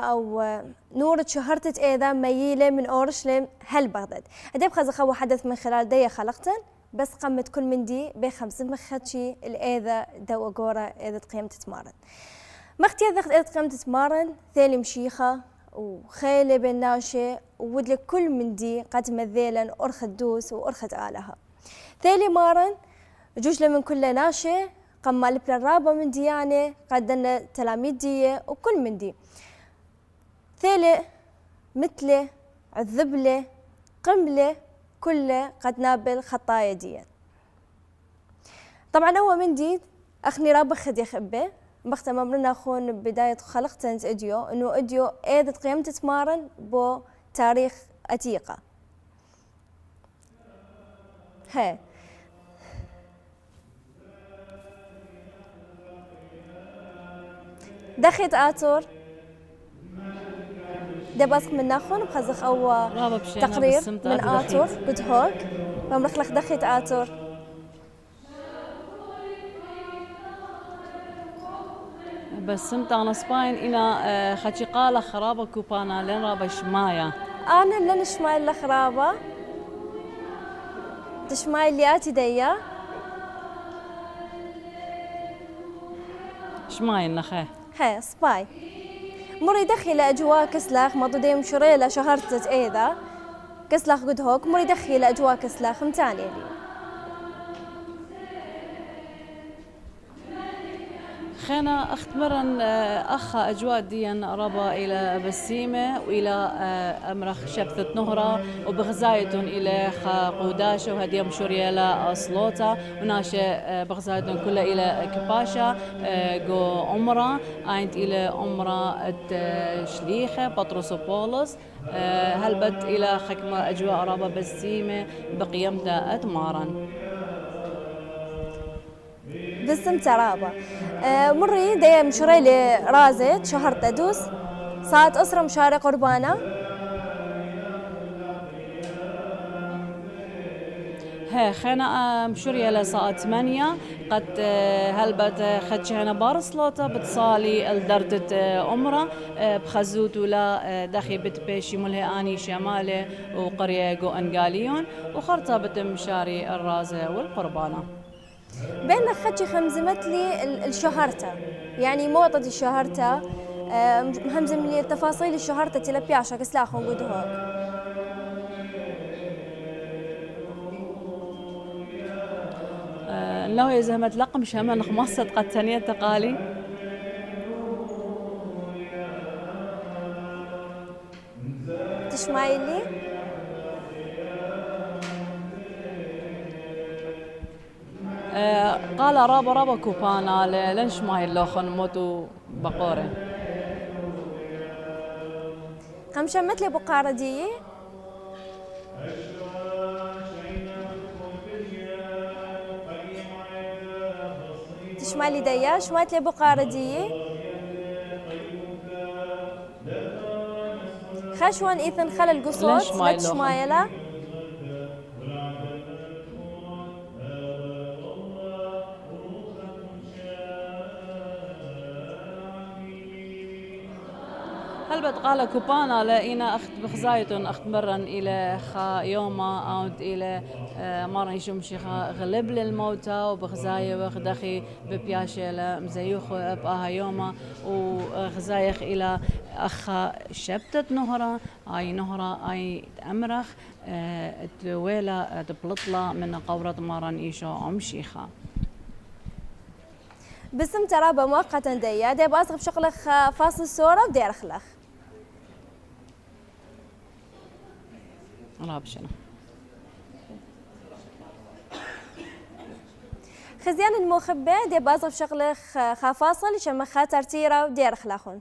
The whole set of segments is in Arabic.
أو نور شهرتت إذا ميلة من أورشليم هل بغداد أدب خزخوا حدث من خلال دي خلقتن بس قمت كل من دي بخمس مخدشي الإذا دو أجورة إذا قيمة تمارن مختي إذا قيمة تمارن ثالي مشيخة وخيلة بن ناشي وودلك كل من دي قد مذيلا أرخت دوس وأرخت آلها ثالي مارن جوجلة من كل ناشي قمال بلا من ديانة قدنا تلاميذ دي وكل من دي ثالي مثله عذبله قمله كله قد نابل خطايا دي طبعا هو من دي اخني رابخ خدي خبه بختم امرنا اخون بدايه خلقتنت اديو انه اديو ايد قيمت تمارن بو تاريخ عتيقه هي دخيت آتور دباسك من ناخون بخزخ أو تقرير من آتور بدهوك بمرخلخ دخيت آتور بس سمت أنا سباين إنا خاتي قالة خرابة كوبانا لين رابا شمايا أنا لن شماي الخرابة تشماي اللي آتي ديا شماي النخي هي سباي مري دخل أجواء كسلاخ مضو ديم شريلة شهرتت إيذا كسلاخ قد هوك مري دخل أجواء كسلاخ متاني لي خينا اختمرن أخا أجواء ديان ربا إلى بسيمة وإلى أمرخ شبثة نهرة وبغزايتون إلى قوداشة وهديم شريالة أصلوتا وناشا بغزايتون كلها إلى كباشة جو عمرة عينت إلى عمرة شليخة بطرسوبولوس هلبت إلى خكمة أجواء ربا بسيمة بقيمتها أتمارا بسم ترابة مري دي مشريلي رازت شهرت أدوس صارت أسرة مشاري قربانة هي خينا مشوريا لساعة 8 قد هلبت خدشهنا بارسلوتا بتصالي الدرتت عمرة بخزوت ولا دخي بتبيشي ملهي آني شمالي وقرية جو أنقاليون وخرطة بتمشاري الرازة والقربانة بين خدشي خمزمت لي الشهرتة يعني موطة الشهرتة مهمزم لي التفاصيل الشهرتة تلبيعشا كسلاخون قد هوك لو إذا ما تلقم شمن خمسة قد تانية تقالي تشمايلي قال رابا كوبانا لنش ماي اللوخن موتو بقورة قمشة مثل بقارة دي تشمالي ديا شمات لي بقارة دي خشوان إيثن خل القصوت لا تشمايلة هل بتقال كوبانا لقينا أخت بخزايتون أخت مرن إلى خا يوما أو إلى مرن يشوم شيخا غلب للموتى وبخزاية وخدخي ببياشة لمزيوخ بقاها يوما وخزايخ إلى أخا شبتة نهرة أي نهرة أي أمرخ تويلة تبلطلة من قورة مرن إيشو عم شيخا بسم ترابة مؤقتا ديا دي بأصغب شغلخ فاصل صورة بدي أرخلخ رابشنا خزيان المخبة دي بأصغب شغلخ خافاصل شما خاطر تيرا بدي أرخلخون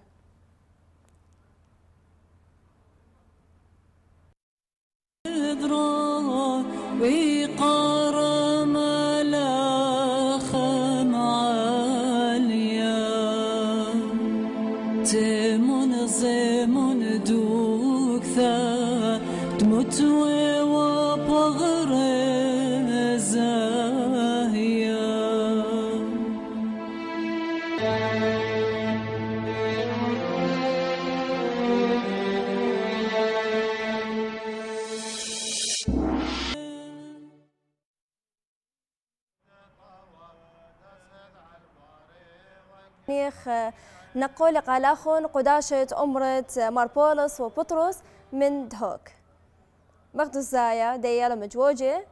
زمن دوك ثا تموتوي وبغر زاهية نيخ نقول قالاخون قداشة أمرة ماربولس وبطرس من دهوك بغدو الزايا ديالا مجوجة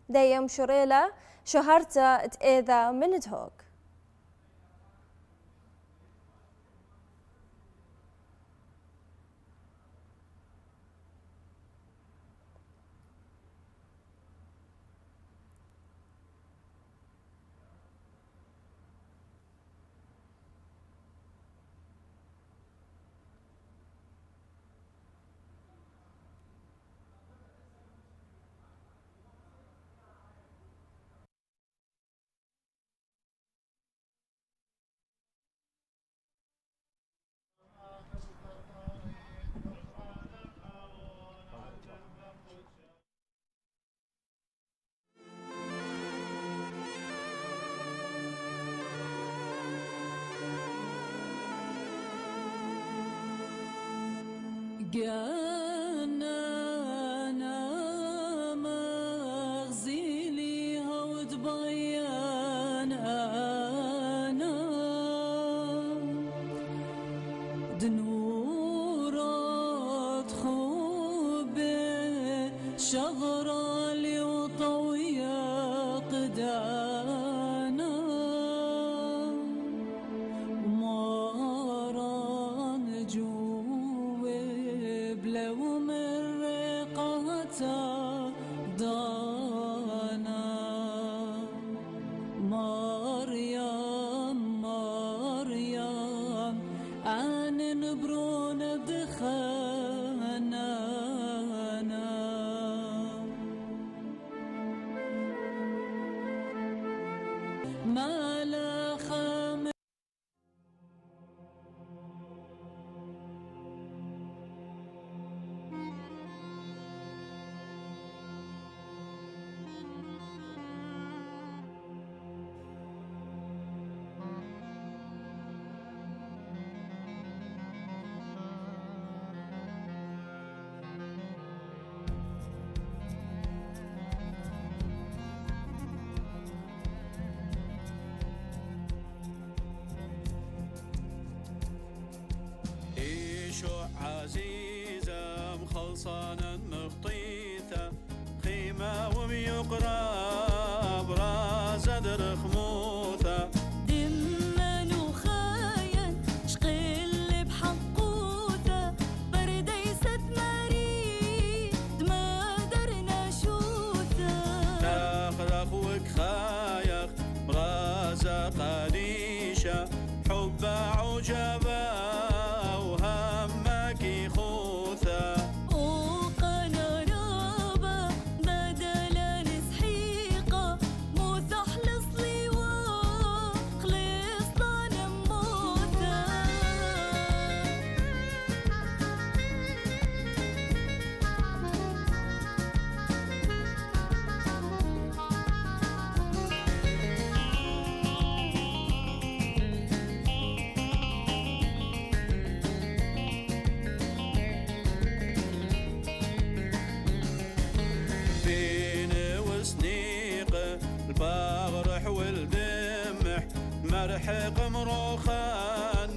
ديم شريلا شهرتا تأذى من دهوك. جانا مغزيليها وتبين أنا دنورات خوبي شغرة لي وطوية قدانا ومارا نجوب لو مرقاتا دانا مريم مريم أنا نبرون بدخانا ما لا خام شو عزيزة مخلصانا مخطيثة خيمة وميقرب رازة درخموثة دمن وخاين شقل بحقوثة برديسة مريد ما درنا شوثة تاخرخ وكخايخ رازة قديشة حب عجبة البغرح والدمح مرحق مروخان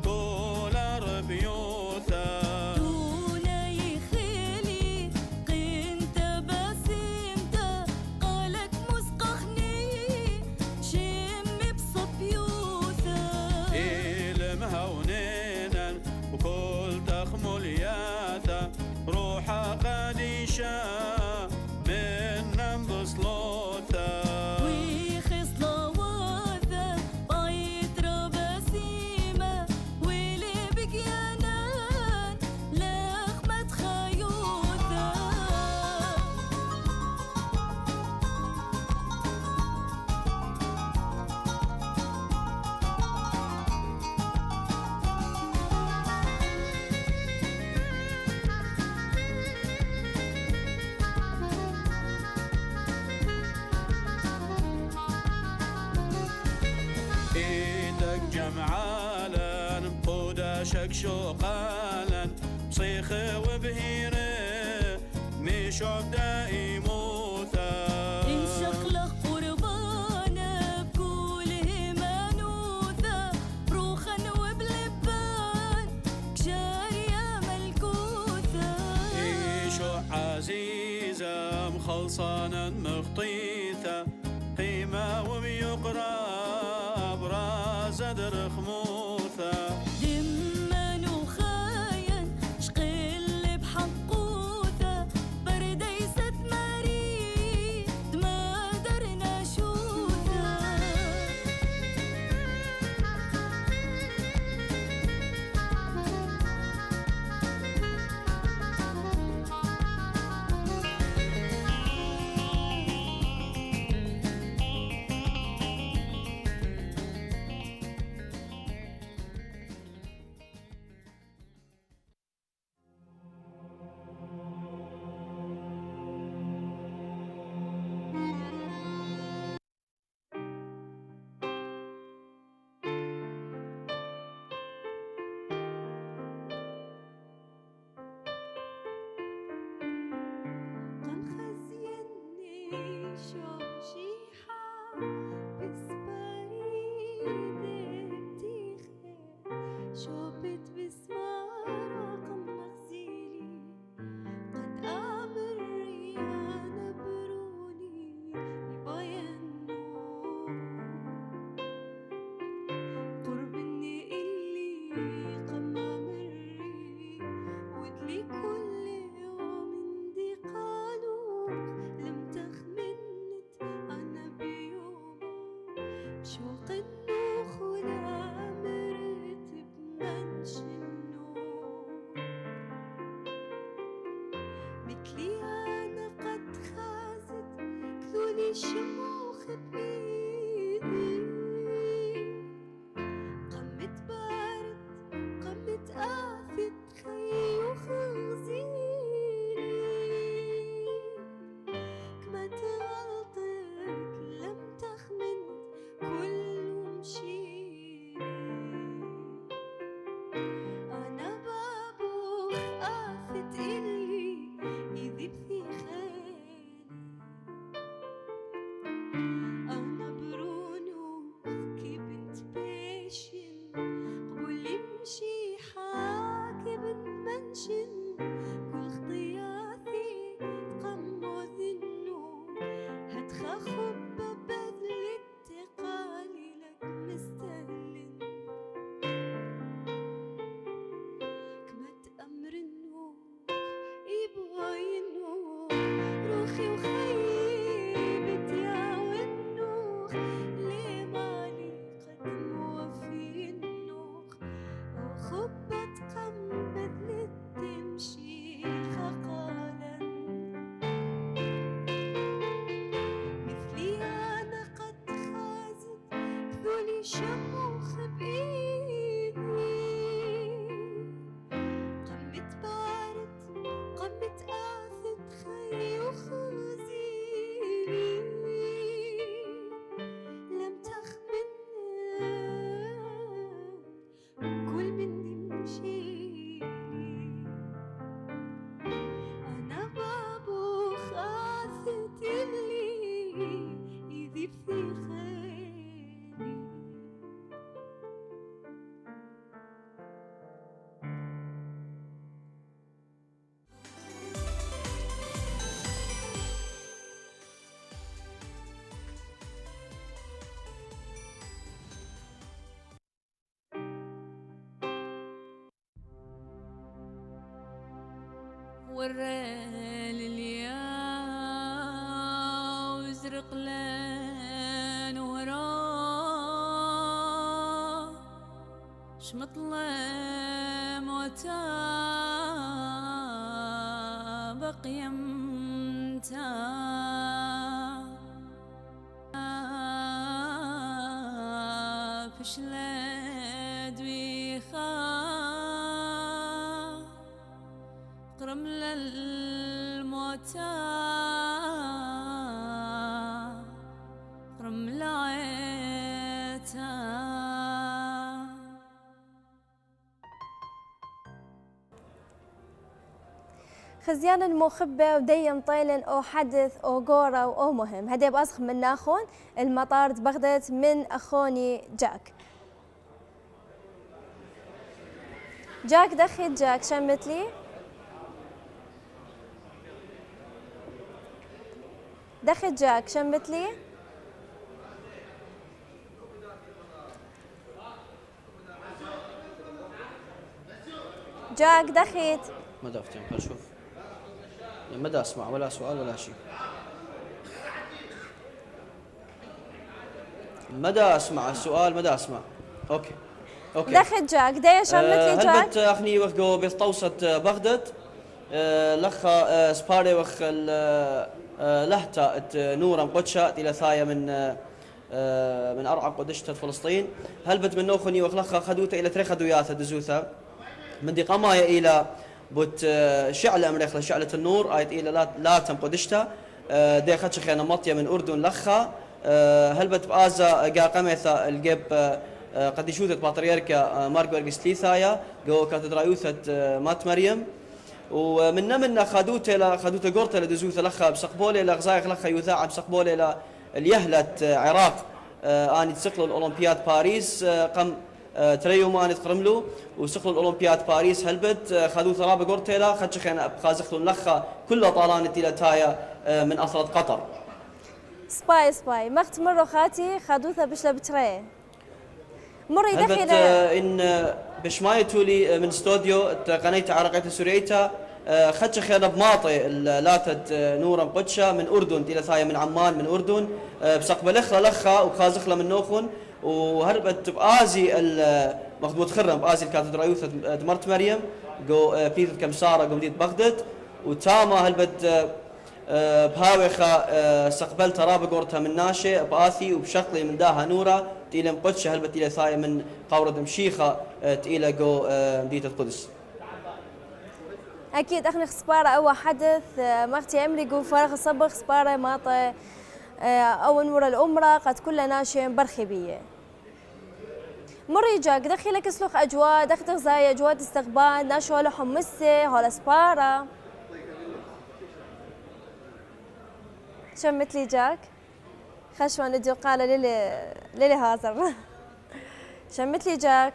طول ربيوثا دونا يخيلي قنت بسيمتا قالك مسقخني شم بصبيوثا المهونينا وكل تخملياتا روحا قديشة من نمبصلوتا جمعالا قداشك شوقالا بصيخ وبهيره مشعب دائموتا انشق لك قربانا خلصانا مخطيثة قيمة وبيقرا براز درخ موثة دمن وخاين شقل بحقوثة برديسة مريد ما درنا شوثة قم خزيني شوشيحة بسباري دبتيخي شوبت بسمارة قم مغزيلي قد أمري أنا بروني يبينو قربني اللي قم أمري ودلي كل يوم دي قالوك لم تخمنت أنا بيوم شوق النوخ ولا مرت بمنش النوم مثلي أنا قد خازت كذولي شموخ بإيدي قمت بارد قمت آفت خي وخزيني كمت غلطت لم تخمنت كل مشيني أنا بابوخ آفت إلي يذيب في خيلي أنا برونوخ كي بنت بيشن قبولي مشي حاكي بنت منشن كل خطياتي تقمو ذنو هتخا خبة بذل التقالي لك مستهلن كمت أمر النوخ يبغينوخ روخي وخيبت يا والنوخ ليه مالي قد موفي النوخ وخبت قم بذلت تمشي خقالا مثلي أنا قد خازت كذولي شموخ بإيدي قمت بارد قمت آفت خي وخزيني لم تخمن كل من يمشيلي أنا بابو خاثت اللي يذيب في خيلي والريل الياو يزرق لين وراه شمطلم وتابق يمتا فشلد ويخا قرم للموتى قرم لعيتا خزيان المخبة وديم طيلن أو حدث أو قورة أو مهم هدي بأسخ من ناخون المطار بغداد من أخوني جاك دخل جاك شمت لي دخت جاك شمت لي. جاك دخيت. ما دفتين خل شوف ما دا اسمع ولا سؤال ولا شيء. ما دا اسمع السؤال ما دا اسمع. اوكي دخت جاك دايا شمت لي جاك. هلبت اخني وخ جو بيطوسط بغداد لخ سباري وخ لهتا نورا قدشة الى ثايا من ارعى قدشة فلسطين. هلبت من نوخني وخ لخ خدوته الى تري خدوياته دزوثا من دي قمايا الى بوت شعلة امريخ لشعلة النور ايت الى لا تم قدشتا دي خدش خيانا مطية من اردن لخا هلبت بازا قا قميثا الجيب قد يشوثت بطريركا ماركو ارجستليثايا جو كاتدرايوثة مات مريم ومن خدوته قرطة لدزوثة لخا بسقبولي لغزايخ لخا يوثاع بسقبولي ليهلة عراق اني تسقلوا الاولمبياد باريس قم تريوما نتقرملو وسقلوا الاولمبياد باريس هلبت خذوا ثرابه قرتيلا خدش خينا بخازختون لخا كل طالان تايا من اثرت قطر. سباي مخت مرو خاتي خدوثة بشلا بتري مري هلبت دخل ان بشماية تولي من استوديو قنيت عرقية سوريتا خدش خينا بماطي لاتت نورا قدشة من اردن الى ثايا من عمان من اردن بسقبل لخا وخازخله من نوخن وهربت بآزي مخدوط خرم بآزي الكاتدرايوثة دمرت مريم جو بليثة كمسارة جو مدينة بغداد وتاما هلبت بهاوخة سقبل ترابة قورتها من ناشئ بآثي وبشقلي من داها نورة تيلا مقدشة هلبت إلى ثاية من قورة مشيخة تيلا جو مدينة القدس. اكيد اخني خسبارة اول حدث مختي عمري جو فارغ الصبغ خسبارة ماطي اول نور الامرة قد كل ناشئ برخبية مري جاك دخلك سلوخ اجواء دخل زي اجواء استقبال ناشو هلا حمسه هلا سبارة شمت لي جاك خشوة نديو قال للي هازر شمت لي جاك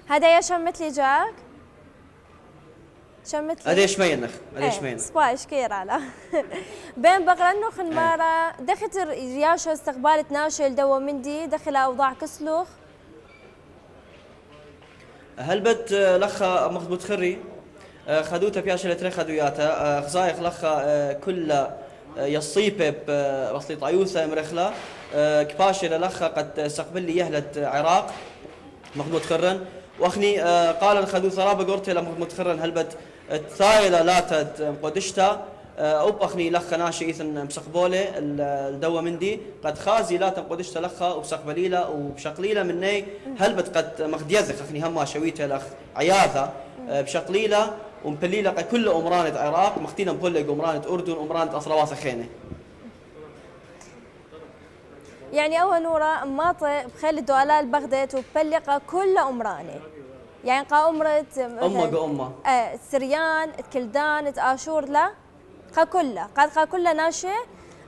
هذا يا شمت لي جاك شمت لي اديش مينخ اديش مين سبايش كير على بين بقرنو خنمارة دخلت رياشة استقبالت ناشل دوا مندي دخل اوضاع كسلوخ هلبت لخا مخبوط خري خدوتا بياش لتري خدوياتا خزايخ لخا كل يصيب بوصلي طايوثا مرخلا كباشي لخا قد استقبل لي يهلة عراق مخبوط خرن واخني قال الخدو ثرابة قرتي لمخبوط خرن هلبت ثايلة لاتت مقدشتا أوب أخني لخا ناشي إثن مسقبولي الدوا مندي قد خازي لا تنقدشت لخا وبسقبليلة وبشقليلة مني هلبت قد مخديزخ أخني هما شويته لخ عياثة بشقليلة ومبليلة كل أمرانة عراق مختينا مبلغ أمرانة أردن أمرانة أصرواس خينة يعني أول نورة ماطي بخيل الدولال بغداد وبلقى كل أمرانة يعني قا أمرة أمة سريان كلدان آشور لا قا كلها قا كلها ناشئ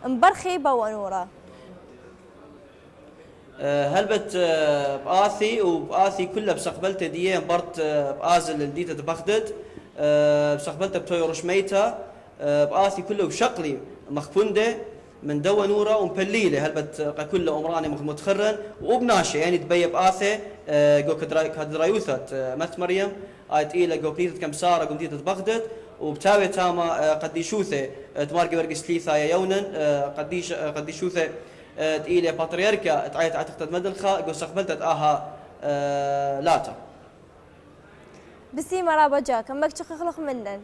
مبرخي بوا نورة هلبت بآثي وبآثي كلها بسقبلت ديه برت بآزل الديتة بغداد بسقبلت بتوي رشميتا بآثي كله بشقلي مخفندة من دوا نورة ومبليلة هلبت كله أمراني متخرن وبناشي يعني تبي بآثي جو كدرايوثة مت مريم آيت إيلا جو بليتة كمسارة جو مدينة بغداد وبتاوي تاما قديشوثة تماركي ورقس ليثا يونا قديشوثة تقيلة بطريركا تعيت عتقتد مدلخة جو استقبلتت آها لاتا بسي مرابا جاك أمك تخلق منن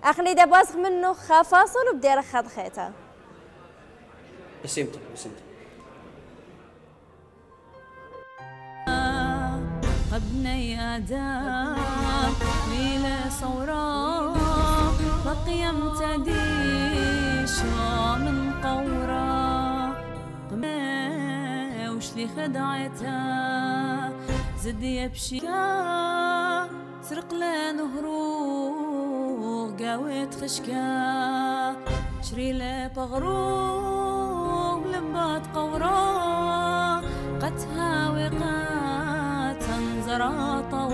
أخني دا باسخ منه خافاصل وبدير خد خيتا بسيمتك ابني آدم ليلة صورة بقيم تديش من قورة وش لي خدعتها زد يبشيكا سرق له نهروغ قاوت خشكا شري له بغروغ لبات قورة قتها وقات زراطوا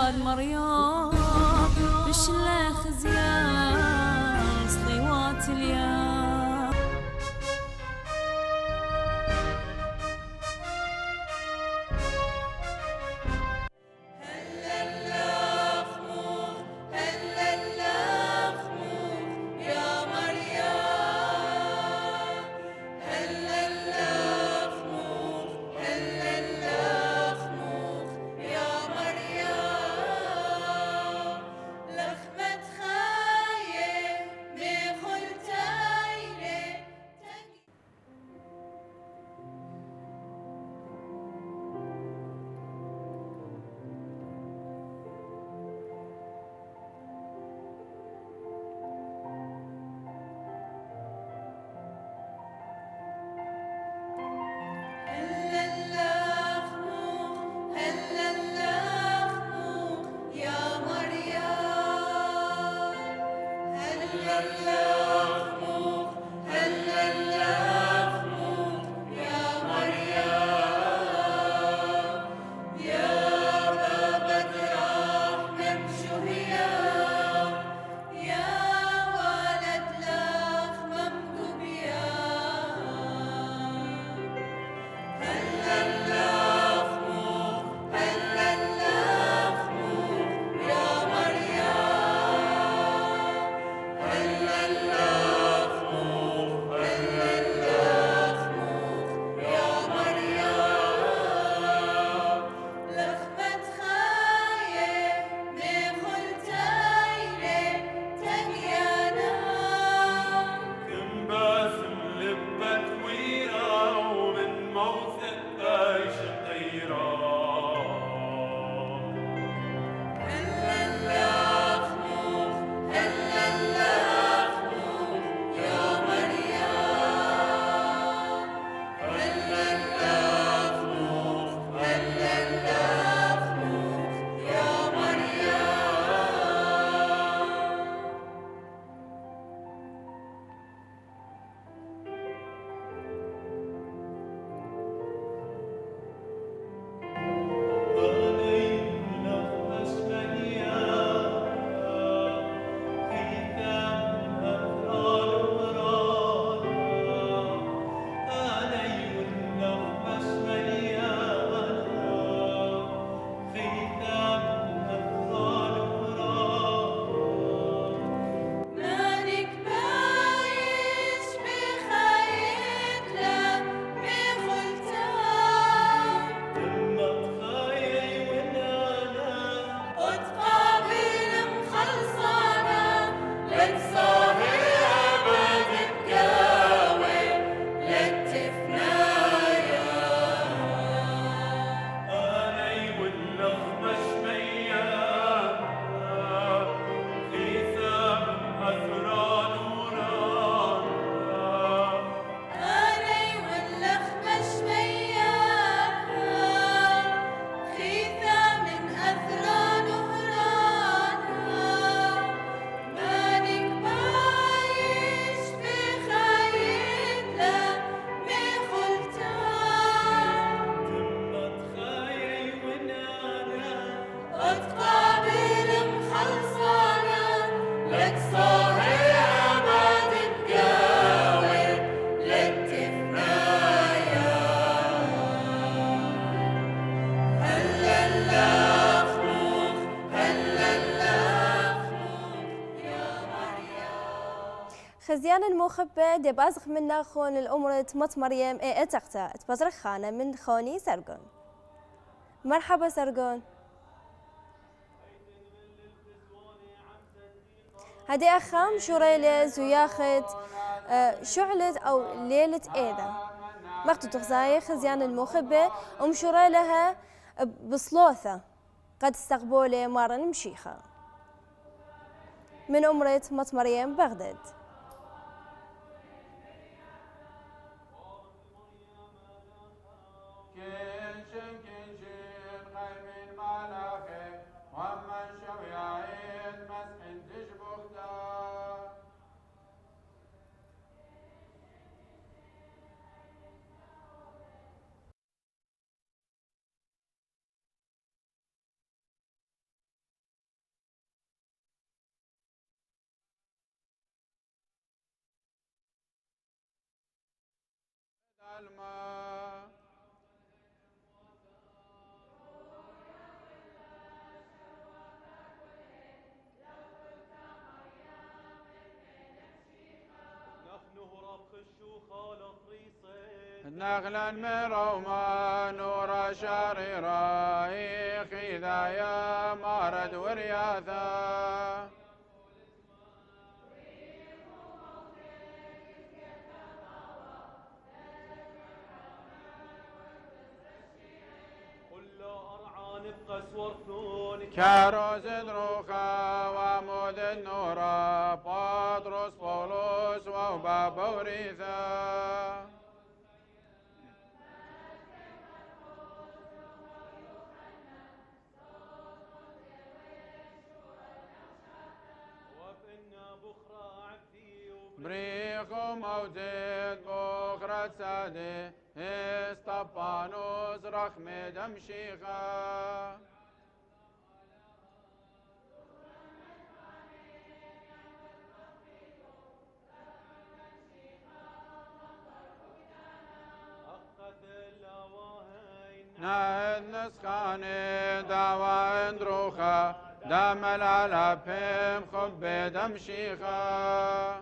ولاد مريم بشله خزيان صليوات اليوم. خزيان المخبة دي بازخ من ناخون الأمرة مت مريم اي اتقتا تبزرخ خانة من خوني سرقون. مرحبا سرقون. هدي أخام شريلة زياخت شعلت أو ليلة إيدا مقتو تغزاي خزيان المخبة شريلها بصلوثة قد استقبولي مارا مشيخة من أمرة مت مريم بغداد. الماء نحن هرب خشوخة لطريصين نغلا من روما نور شريرة خذايا مارد ورياثا كل أرعى نبقى سورثون كاروز دروخا ومود النورا بطرس بولس وباب وريثا وفإنا بخرى عبدي بريخ موتد بخرة سادي استبانوس رخم دمشيخا أخذ الأواهين نهد نسخاني دعوة اندروخا دمل على بهم خب دمشيخا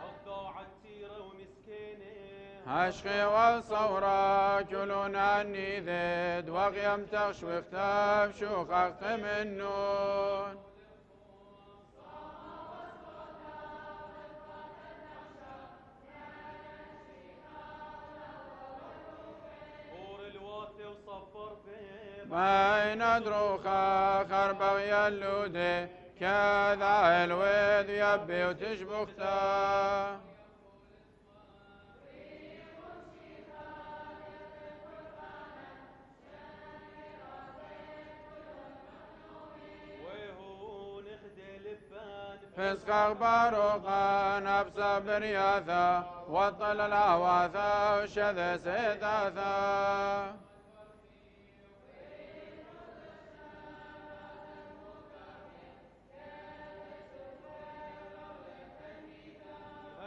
أخضع التيرة ومسكينة عشقي والصورة كلون عني ذد وغيم تخشو اختاب شوخ من نون بور الواثي وصفر بيب بين دروخا خربغ يلودي كذا الويد يبي وتشبختا وهو نخدي لبان فسخ باروقا نفس برياثا وطل العواثا وشذ سيداثا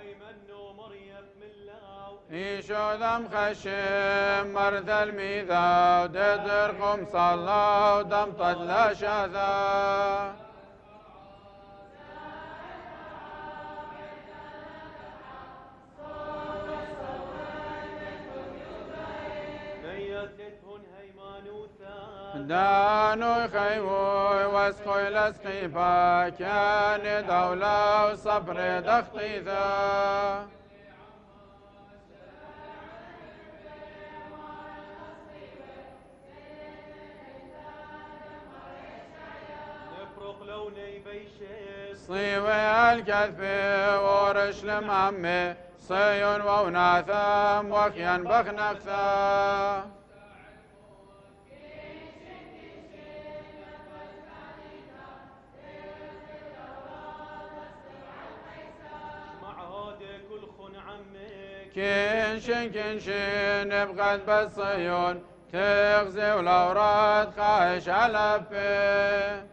أيمن ومريم من لاو إيشو دم خشم مرث الميذا وددركم صلى ودم طل شذا نيتتهن هيمانوتا دانو خيوي واسقي لسقيفا كان دولة وصبر دخطيثا نفرق لوني بيشيس صيوي الكذف ورش لمعمي صيون وناثام وخيان بخنقثا مع هادي كل خن عمك كنشن بغد بالصيون تغزي والأوراد خايش على فيه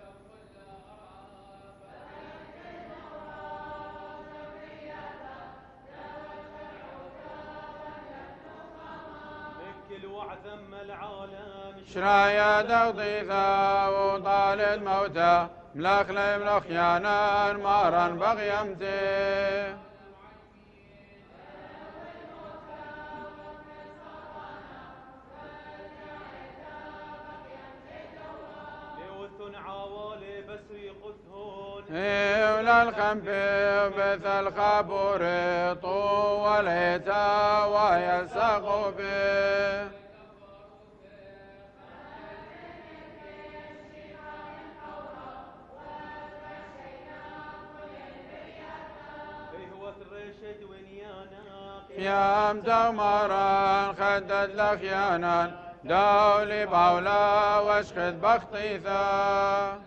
مكل وعذم العالم شرايا دغضيثا وطال الموتى ملخلي ملخيانا مارا بغيمتي لوثن عوالي بسري قثهن ولا الخنبي بث الخبور طول هتا ويلسق به هو الرشد ونيانا يام دمرا خدد لخيانا دولي باولا واشخد بخطيثا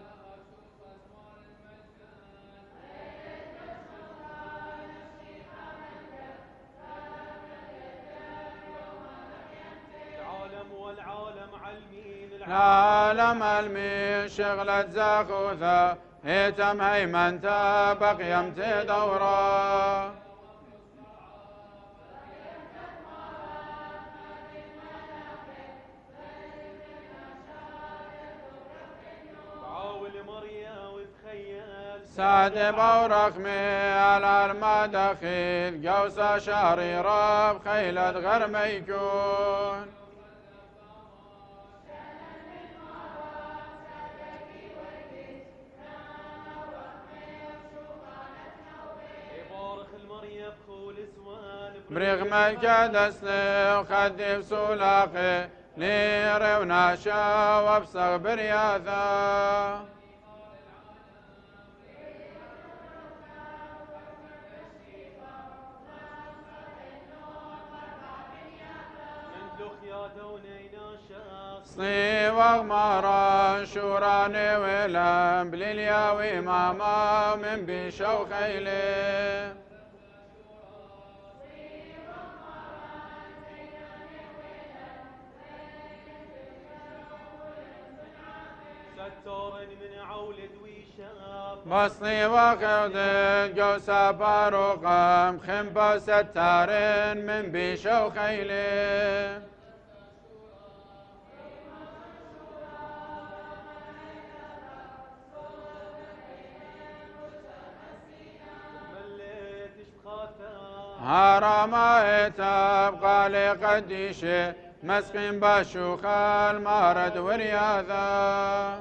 العالم والعالم علمين العالم المي شغلة زاخوثة هيتم هيمنتا بقيمت دورا عاول مريا وتخيل سعد بورخمي على المدخيل قوس شهري رب خيلة غرم يكون يبارخ المريا بخول سوان برغم الكدسني وخدي بسولاقي ليري وناشا وابصغ برياثا مندلوخ يا دونينا شاف صني وغمارا شوراني ولم بليلياوي ماما من بيشو خيلي ستار من عولد وشاف بصني وخودت قوسا باروقم خنبا ستارين من بيشو خيلي مليتش بخاتا هرما تبقى لقديشي مسكين بشوخ المارد ورياذا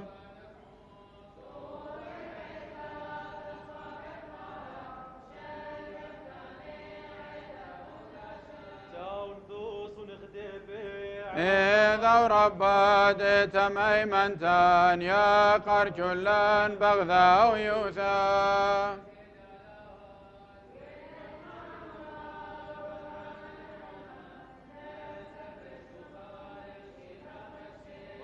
تاون ذوس ونخدبع إذا ورباد تميمنتان يا قر كلا بغذا ويوثا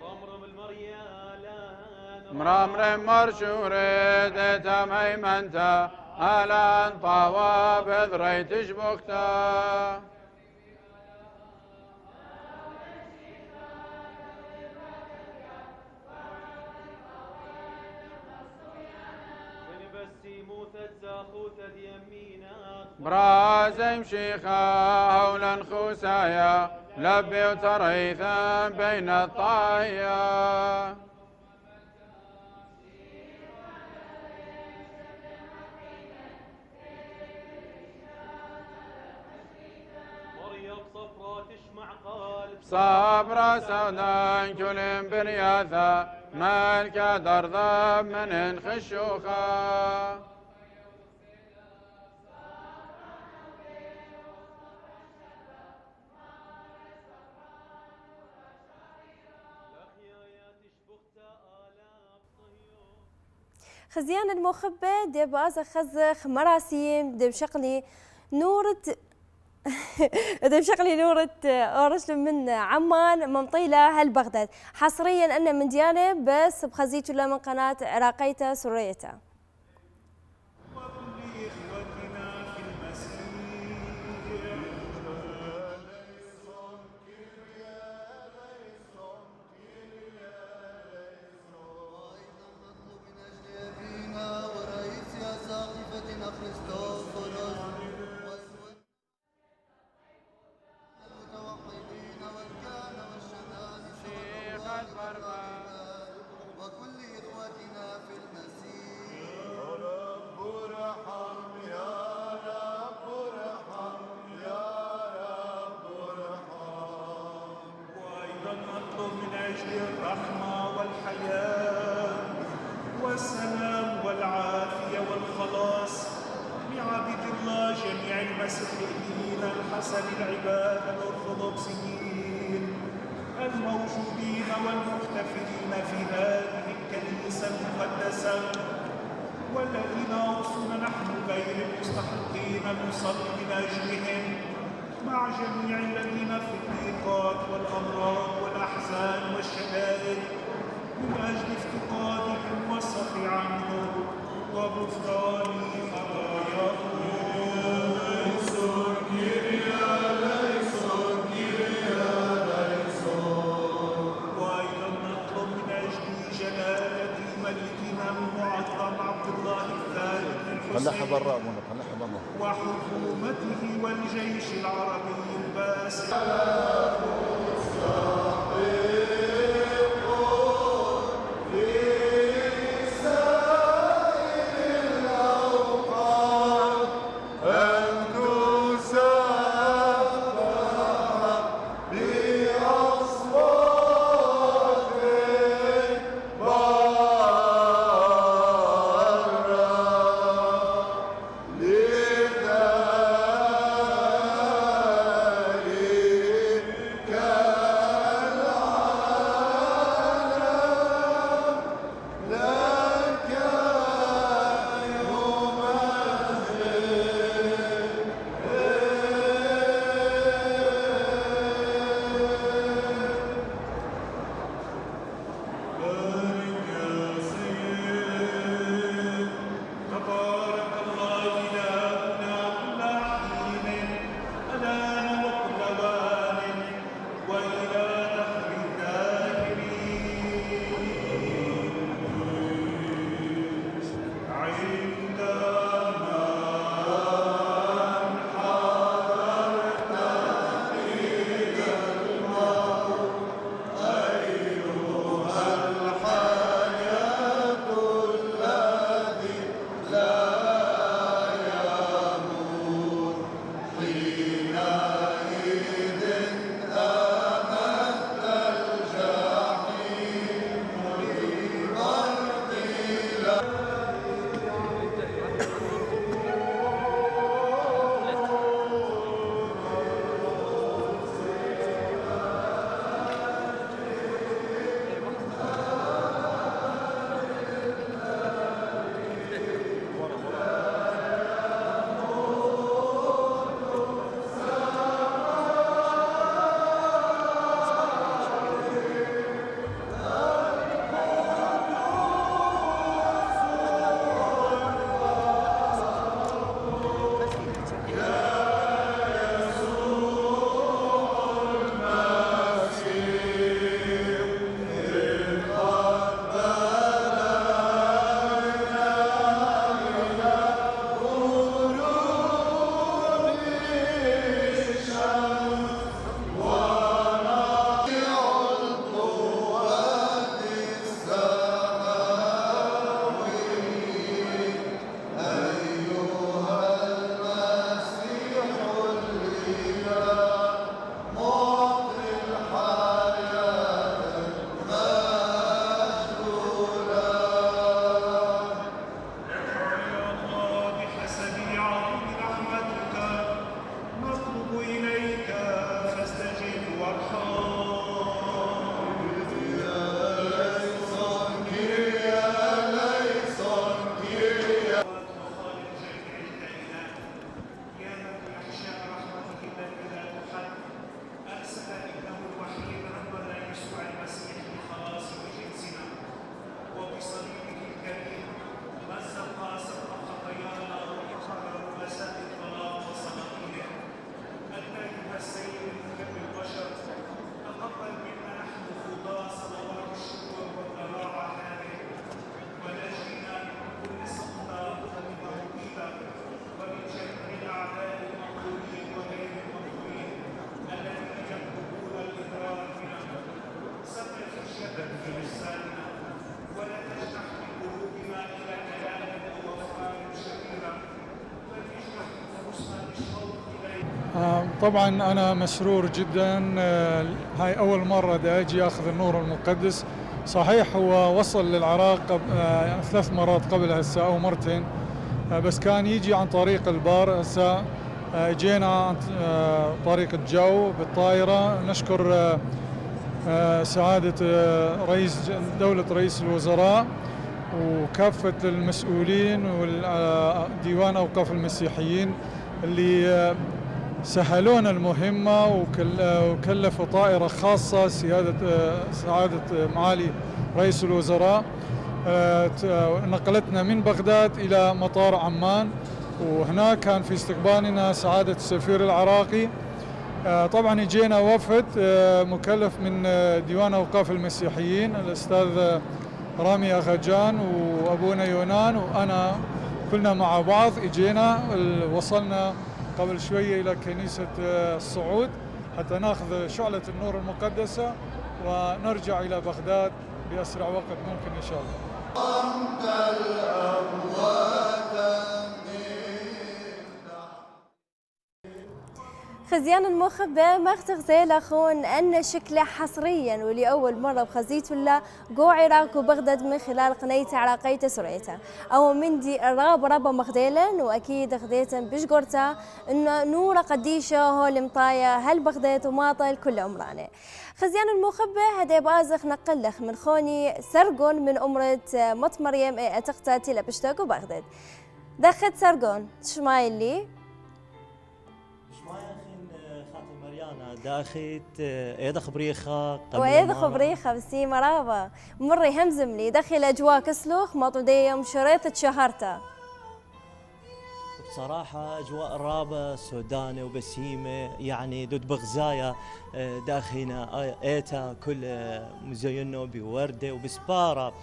رمرم المريا لان مرمر مرشورد تميمنتا الان طوا بذريت شبكتا من بس يموت زاخوت يمينا برازم شيخا هولا خوسايا لبي وتريثا بين الطايا مريا بصفرا تشمع قالب صبر سودان كل برياثا مالك درضب من خشوخا لخيايا تشبختا آلاف طيور خزيان المخبة دي بازا خزخ مراسيم دي بشقلي نورة دي بشقلي نورة أورشلم من عمان ممطيلة هل بغداد حصريا أنا من ديانة بس بخزيتو لا من قناة عراقيتا سوريتا وكل إخوتنا في المسيح وأيضا نطلب من أجل الرحمة والحياة والسلام والعافية والخلاص لعبد الله جميع المسيحيين الحسن العباد الأرثوذكسيين الموجودين والمحتفلين في هذه الكنيسة المقدسة والذين أوصونا نحن غير المستحقين نصلي من أجلهم مع جميع الذين في الضيقات والأمراض والأحزان والشدائد من أجل افتقادهم والصفي عنهم وغفران خطاياهم. وأيضا الحسين وحكومته والجيش العربي الباسل. طبعا أنا مسرور جدا. هاي أول مرة دا أجي أخذ النور المقدس. صحيح هو وصل للعراق 3 مرات قبل هسه أو مرتين، بس كان يجي عن طريق البار. هسه جينا عن طريق الجو بالطائرة. نشكر سعادة رئيس دولة رئيس الوزراء وكافة المسؤولين وديوان أوقاف المسيحيين اللي سهلونا المهمة وكلفوا طائرة خاصة سعادة معالي رئيس الوزراء نقلتنا من بغداد إلى مطار عمان، وهناك كان في استقبالنا سعادة السفير العراقي. طبعا اجينا وفد مكلف من ديوان أوقاف المسيحيين الأستاذ رامي أخجان وأبونا يونان وأنا كلنا مع بعض اجينا وصلنا قبل شوية إلى كنيسة الصعود حتى ناخذ شعلة النور المقدسة ونرجع إلى بغداد بأسرع وقت ممكن إن شاء الله. خزيان المخبى مختغ زيلا خون أن شكله حصريا ولأول مرة بخزيت الله قو عراق وبغداد من خلال قناة عراقية سريته أو من دي الراب رابا مخديلا وأكيد خديتا بشقرتا إنه نورة قديشة هو المطايا هل بغداد وماطل كل عمرانه. خزيان المخبى هدي بازخ نقلخ من خوني سرقون من أمرة مط مريم أتقتا تلا بشتاق بغداد دخت سرقون شمايلي داخت ايضا خبريخه وايضا خبريخه بسيمه رابا مري همزم لي دخل اجواء كسلوخ مطوديم شريط شهرته بصراحه اجواء رابه سوداني وبسيمه يعني دود بغزايا داخلنا ايتا كل مزينه بورده وبسباره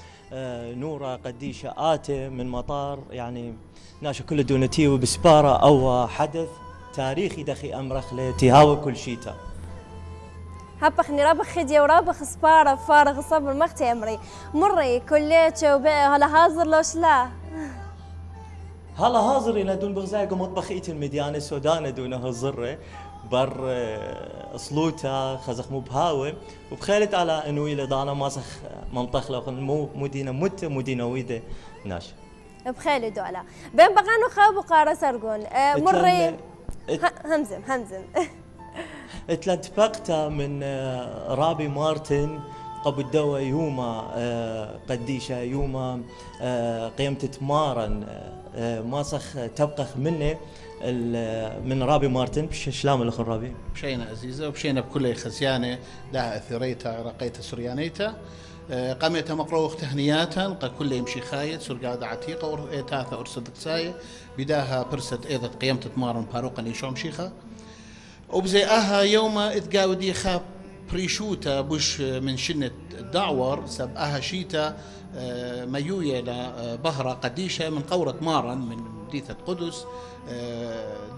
نوره قديشه آته من مطار يعني ناشا كل دونتي وبسباره او حدث تاريخي دخي أمرخ لتهاوى كل شيتا هبخني رابخ خدية ورابخ سبارة فارغ صبر مختي أمري مري كليتش وبيع هلا هازر لوش لا هلا هازر إلى دون بغزايا قمت بخيت المديانة السودانة دون هزرة بر أصلوتا خزخ مو بهاوي وبخيلت على إنه إلى دانا ماسخ منطخ لو مو مدينة مدينة ويدة ناش بخيل دولا بين بقانو خاب وقارة سرقون مري همزم اتلتفقت من رابي مارتن قبل دوا يوما قديشة يوما قيمة تمارن ماسخ تبقخ مني من رابي مارتن شلام الاخر رابي بشينا عزيزة وبشينا بكل خزيانة لها اثريتها عراقيتها سريانيتها قامت مقروخ تهنياتا كل يمشي خايت سرقادة عتيقة وإيتاثا أرسدت ساية بداها برست إيضا قيمة تمارن باروقا ليشوم شيخة وبزي يوم إتقاودي خاب بريشوتا بوش من شنة دعور سب شيتا ميوية لبهرة قديشة من قورة مارن من مدينة قدس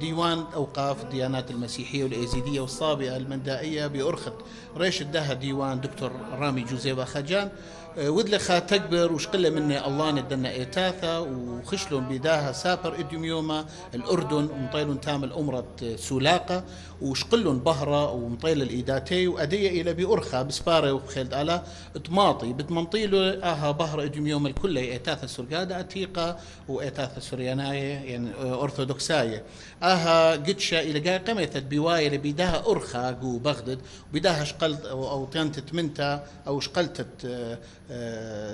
ديوان أوقاف الديانات المسيحية والإيزيدية والصابئة المندائية بأرخت ريش الدها ديوان دكتور رامي جوزيبا خجان ودلخا تكبر وشقله مني الله ندنا إيتاثا وخشلون بداها سابر إديوميوما الأردن ومطيلون تامل أمرة سولاقة وشقلون بهرة ومطيل الإيداتي وأدية إلى بأرخا بسبارة وخيلد على طماطي بتمنطيلو بهرة إديوميوما الكل إيتاثا سرقادة عتيقة وإيتاثا سرياناية يعني أرثوذكساية قدشة إلى جاي قمت بواية اللي بداها أرخا جو بغداد وبداها شقلت أو تنتت منتا أو شقلتت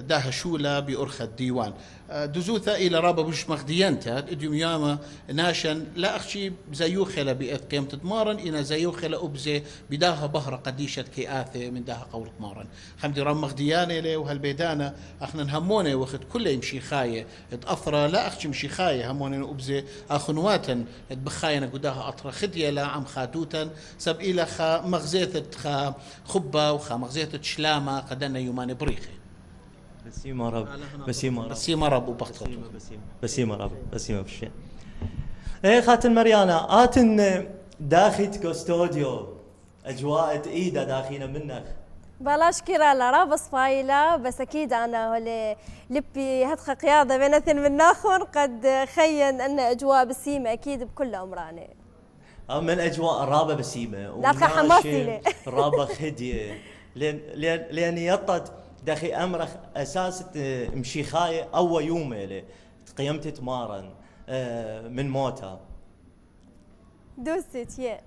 داها شولا بأرخى الديوان دزوثا إلى رابا بوش مخديانتا اديوم ياما ناشن لا أخشي زيوخلا بإذ قيمة تمارن إنا زيوخلا أبزي بداها بهرة قديشة كيآثة من داها قولة مارن حمدي رام مخدياني لي وهالبيدانا اخنا نهموني وقت كله يمشي خاية اتأثرى لا أخشي مشي خاية هموني أبزي أخنواتا اتبخاينا قداها أطرى خدية لا عم خاتوتا سب إلى خا مغزيثة خا خبة وخا مغزيثة شلامة قدنا يومان بريخي بسيمة رب بسيمة رب وبخطط بسيمة رب بسيمة بشي ايه خاتن مريانا آتن داخت كوستوديو أجواء إيدا داخينا منك بلاش كيرا لرا صفايلة بس أكيد أنا هولي لبي هدخل قيادة بينثن من ناخر قد خين أن أجواء بسيمة أكيد بكل عمراني من أجواء رابة بسيمة لا تخا حماسي لي رابة خدية لأن يطت داخي أمرخ أساس مشيخاية أول يوم إلي قيمت تمارن من موتها دوست يا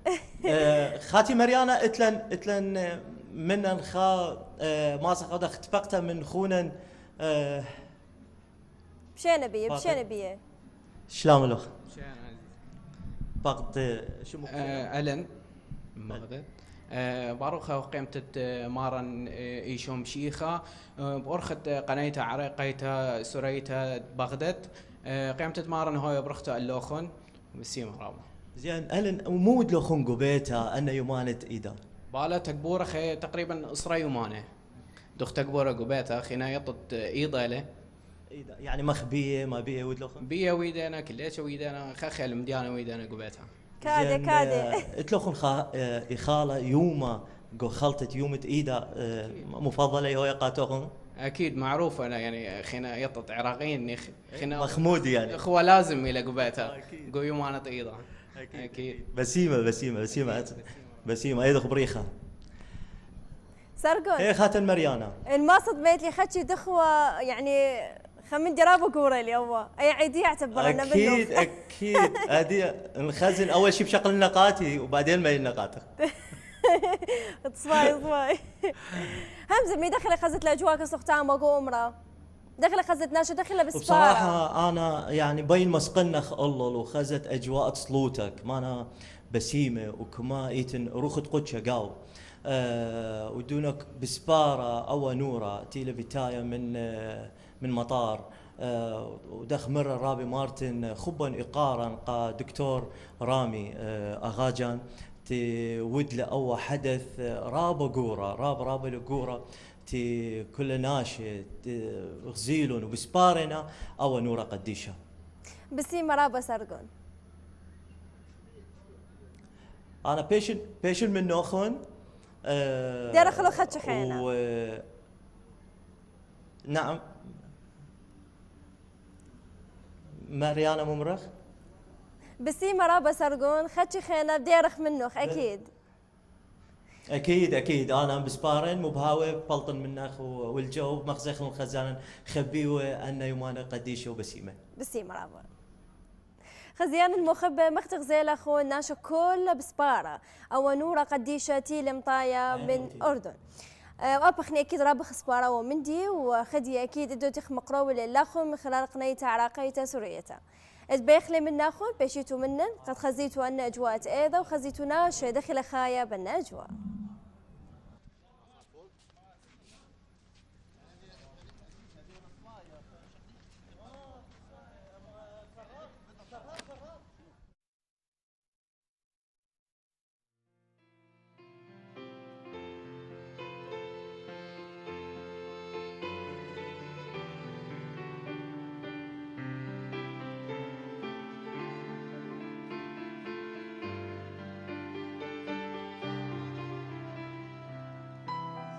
خاتي مريانا اتلن من خا ما سقط اتفقت من خونا بشينا بيه شلام الاخ فقط شو ألن بغداد باروخا وقيمة مارن إيشوم شيخة بأرخة قنايتها عريقيتها سوريتها بغداد قيمة مارن هاي برختها اللوخن وبسيمة رابع زين ألن مود لوخن قبيتها أن يمانت إيدا بالا تكبورة خي تقريبا إصرا يمانة دخ تكبورة قبيتها خينا يطت إيضا له يعني مخبيه ما بيه ودلوخن بيا ويدانا كليتها ويدانا خخل مديانا ويدانا قبيتها كادي اتلوخن إخالة يوما خلطة يومة إيدا مفضلة يهوي قاتوخن اكيد معروف انا يعني خينا يطط عراقيين خينا مخمود يعني اخوه لازم الى قبيتها قويوم انا طيده اكيد بسيمة ايضا خبريخة سرقون هي خاتن مريانا الماصد بيت لي خدشي دخوة يعني خمن جرابه قوري لي هو اي عيدي اعتبر انه اكيد هذه نخزن اول شيء بشغل النقاتي وبعدين ما النقاط صفاي همزه مي دخل خزت الاجواء كسختام وقومره دخل خزت ناشا دخل بسفاره بصراحه انا يعني بين مسقنخ الله وخزت اجواء صلوتك ما انا بسيمه وكما ايتن روخت قدشه قاو ودونك بسباره او نوره تيلا بتايه من مطار ودخ مرة رابي مارتن خبا إقارا قا دكتور رامي أغاجان تي ود لأو حدث رابا قورا رابا لقورا تي كل ناشي غزيلون وبسبارنا أو نورا قديشة بسيمة رابا سرقون أنا بيشن من نوخون دير خلو خدش خينا نعم مريانا ممرخ بسيمة رابا سرقون خدش خينا بديرخ منوخ اكيد انا بسبارن مو بهاوي بلطن منخ والجو مخزخ الخزان خبيوه ان يومانا قديشه وبسيمه رابا خزيان المخب مختغ زيلا خو ناشو كل بسبارة او نورة قديشة تيل مطايا من اردن وابخني اكيد رابخ سبارة ومندي وخدي اكيد ادو تخ مقروي للاخو من خلال قنيته عراقيته سوريته بيخلي من ناخذ بيشيتو منن قد خزيتو ان اجواء ايضا وخزيتو ناش دخل خايا بن اجواء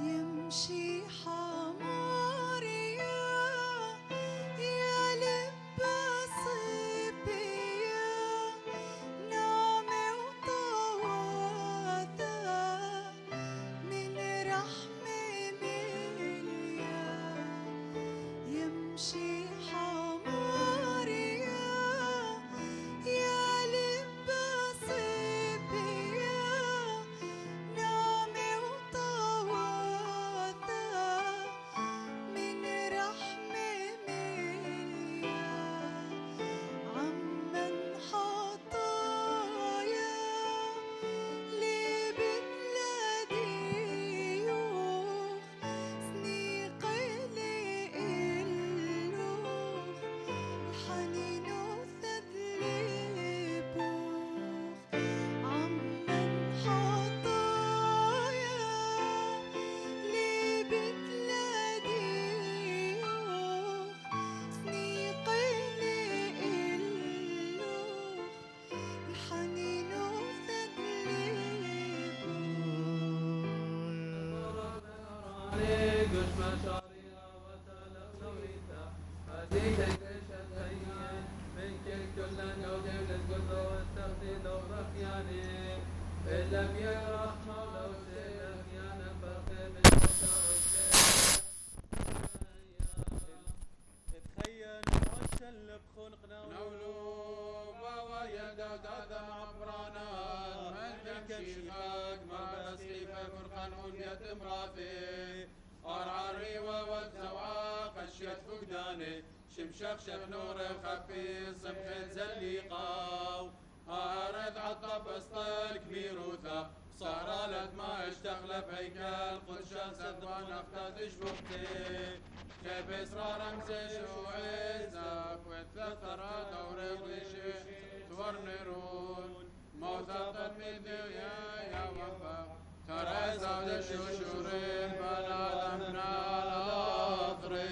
يمشي حماري يا لباس بيا نعمة وطواتا من رحمة مليا يمشي حماري يا لباس بيا نعمة وطواتا من رحمة مليا عمن حطايا لبلادي يوخ سنيقي لإلوخ الحنين وثدلي بوخ عمن حطايا لبلادي يوخ سنيقي لإلوخ الحنين وثدلي عليك وش مشاريع وتلوريتا هديتك ايش الهيان من كل نودي للقدرة والتخطيط ورخياني إن لم يرح مولى وسيلك يا نفقي من تخيل وشلب خلقنا نولوبا ويدا دادا عبرانا من تمشيخك ما بسيفة فرقان وليت مرافي أرعري والزوعة خشيت فقداني شمشخشخ نور الخفي صبحت زليقاو أرد عطب أسطلك ميروثا صار لد ما اشتغل بهيكل قد شخصت وانا اختدش بوقتي كيف إصرار أمسش وعزك وثلاثة دور وشي تور نيرون موثقة من يا وفا ترى زود الششور البلاد من الآخرين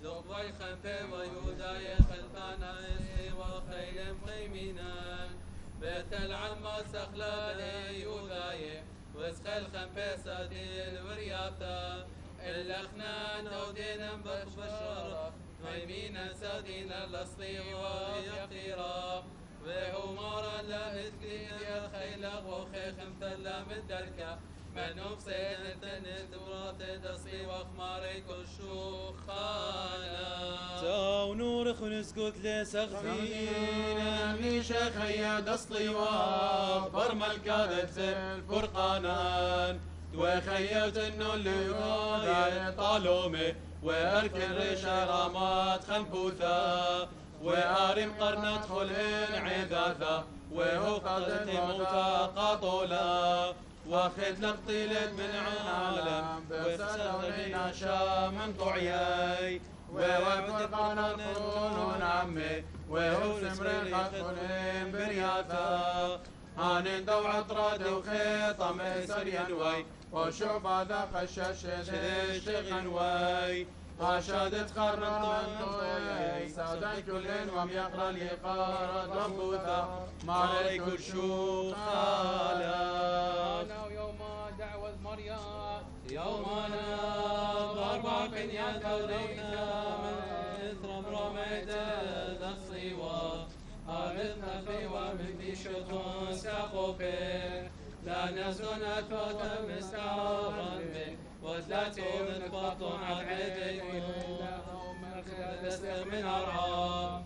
زوبوي خنفي ويودا يخلفانا يسي وخيل مقيمينا بيت العلمة سخلاني يوذاي وسخل خنفي سادين ورياتا الأخنان ودين بشرة ميمينا سادين الأصلي ويقتيرا وهو مارا لا نتكلي الخيل وخي خمثلا مدركة منوف سيدة دورات دصي وخماري كل شوخانا تاو نور خنسكت لسخفين ميشا خياد أصلي وبرمى الكادت الفرقانان وخيات انه اللي طالومي واركن ريشة رامات خنفوثا وارم قرنات خلين عذاثا وهو قادت موتا قاطولا واخذ لك طيلت من عالم وفسرنا شام من طعياي ووفد قانا فنون عمي وهو سمرين خلين برياثا هانين دو عطرات وخيطة ميسر ينوي وشوف هذا خشش يشتغنوي عشاد تخرب طوي سادة كلين وم يقرأ اليقارة ربوثا مالي كل شو خالف يوم دعوة مريم يومنا بأربع بنيات وليتا مثل برميت الصيوة هابتنا في ومن ذي شطون ساقوفين لا نزلون أتفوت مستعرا به وثلاثة من بطن عديكم من أرعام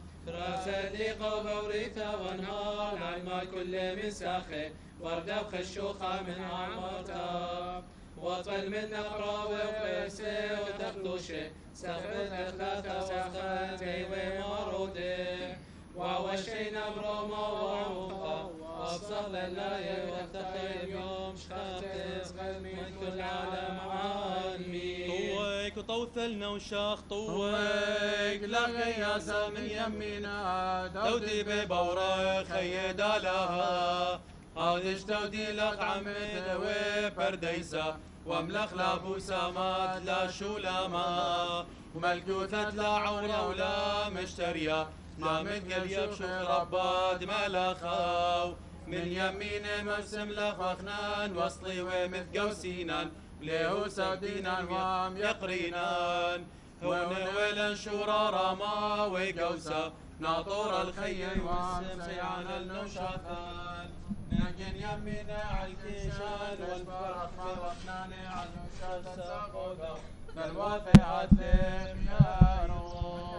صديقة وبوريثة وانهار العلماء كل من ساخي وردة بخشوخة من عمرتا وطل من نقراوي وقيسي وتخدوشي سخبت ثلاثة وسخنتي ومارودي وعوشينا بروما وعوقا وابصر لله وافتخر يوم شخاطس من كل عالم عالمي طويك وطوثلنا وشاخ طويك لغي يا من يمينا دودي ببورة خيد لها هادش دودي لك عمد وبرديسة وملخ لابو سامات لا شولما وملكوثة لا عورة ولا مشترية لا متقل يبشوك رباد ملخاو من يمين مرسم لخ وخنان وصلي ومثقو سينان ليهو سودينان وام يقرينان هون ولا شورا راما ويقوسا ناطور الخيل وام سيعان النوشاثان لكن يمينا عالكيشان والفرخ وخنان عالنوشاث ساقودا بالواثعات لم يارون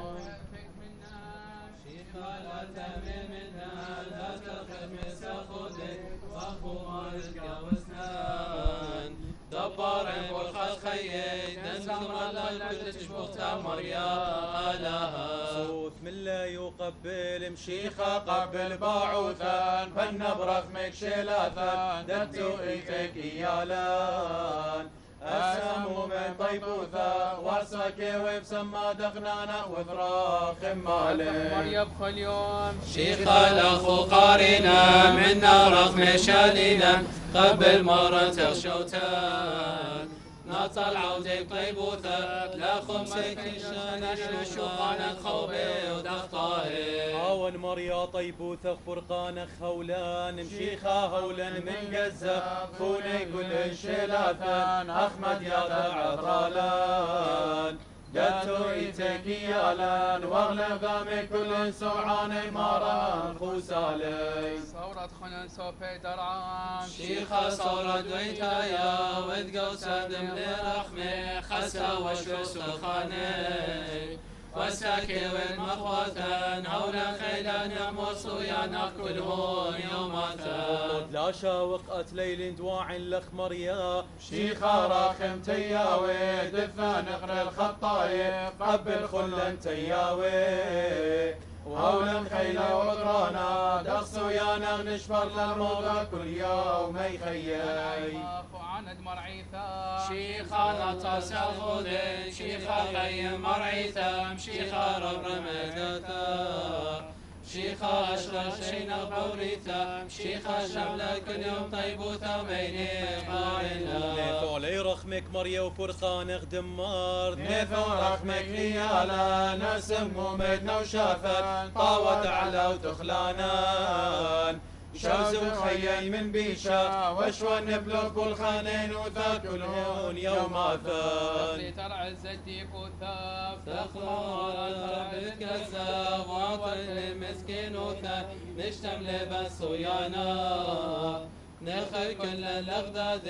لا تمل منها لا تخف مساخذك واخو مالك وسنان دبر والخلق خيي ننزل الله كل تشبه تامر يا لها صوت من لا يقبل مشيخة قبل باعوثان فالنبرخ مكشلاثان دتو ايتك يالان أسمو من طيبوثا وارسكي وبسما دغنانا وفراخ مالي يبخل يوم شيخة الأخو قارنا منا رغم شالنا قبل مرة تغشوتان نطل عودك طيبوثا لا خمسك الشان شوقانا خوبي ودخطاهي هاون مريا طيبوثة فرقانة خولان مشيخة هولا من قزة فوني كل شلاثان أحمد يا ذا عطرالان جاتو ايتك يالان واغلب غامي كل سوعاني ماران خوسالي صورة خنن سوفي درعان شيخة صورة دويتايا ودقو سادم لرحمي خسا وشوس الخاني وساكي والمخوثان هولا خيلا نعمص ويانا كلهون يوماثان لا شاوق ليل دواع لخمر يا شيخة راخم تياوي دفا نقر الخطايا قبل خلا تياوي وهولا خيلا وقرانا دقس ويانا نشفر للموضة كل يوم يخيي عند مرعيثا شيخة نطاس الخذين شيخة خيم مرعيثا شيخة رب رمدتا شيخة أشرى شينا بوريثا شيخة شملة كل يوم طيبوثا بيني قارنا نيثو لي رخمك مريا وفرخان خدمار نيثو رخمك نيالا نسم ومدنا وشافت طاوت على وتخلانان شاز وخيل من بيشا وشوان نبلغ كل خانين وذاك الهون يوم ثان ترعى الزديك وثاب تخمار الرب كذاب واطل المسكين وثاب نشتم لبس ويانا نخل كل الأغداد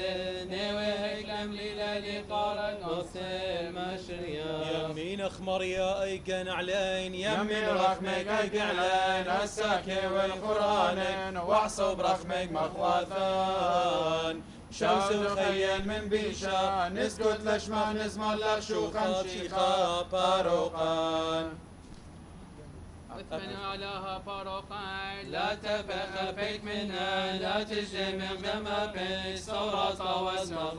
نوي هيكم ليلة قارك نصير مشريا يمين اخمر يا ايقن علين يمين رخمك ايق علين الساكي والقرآن وعصب رخمك مخواثان شمس الخيل من بيشا نسكت لشمع نزمر لك شوخا شيخا باروقان من آلها فاروقا لا تفخ فيك منها لا تجري من غما بيت صورة واسمه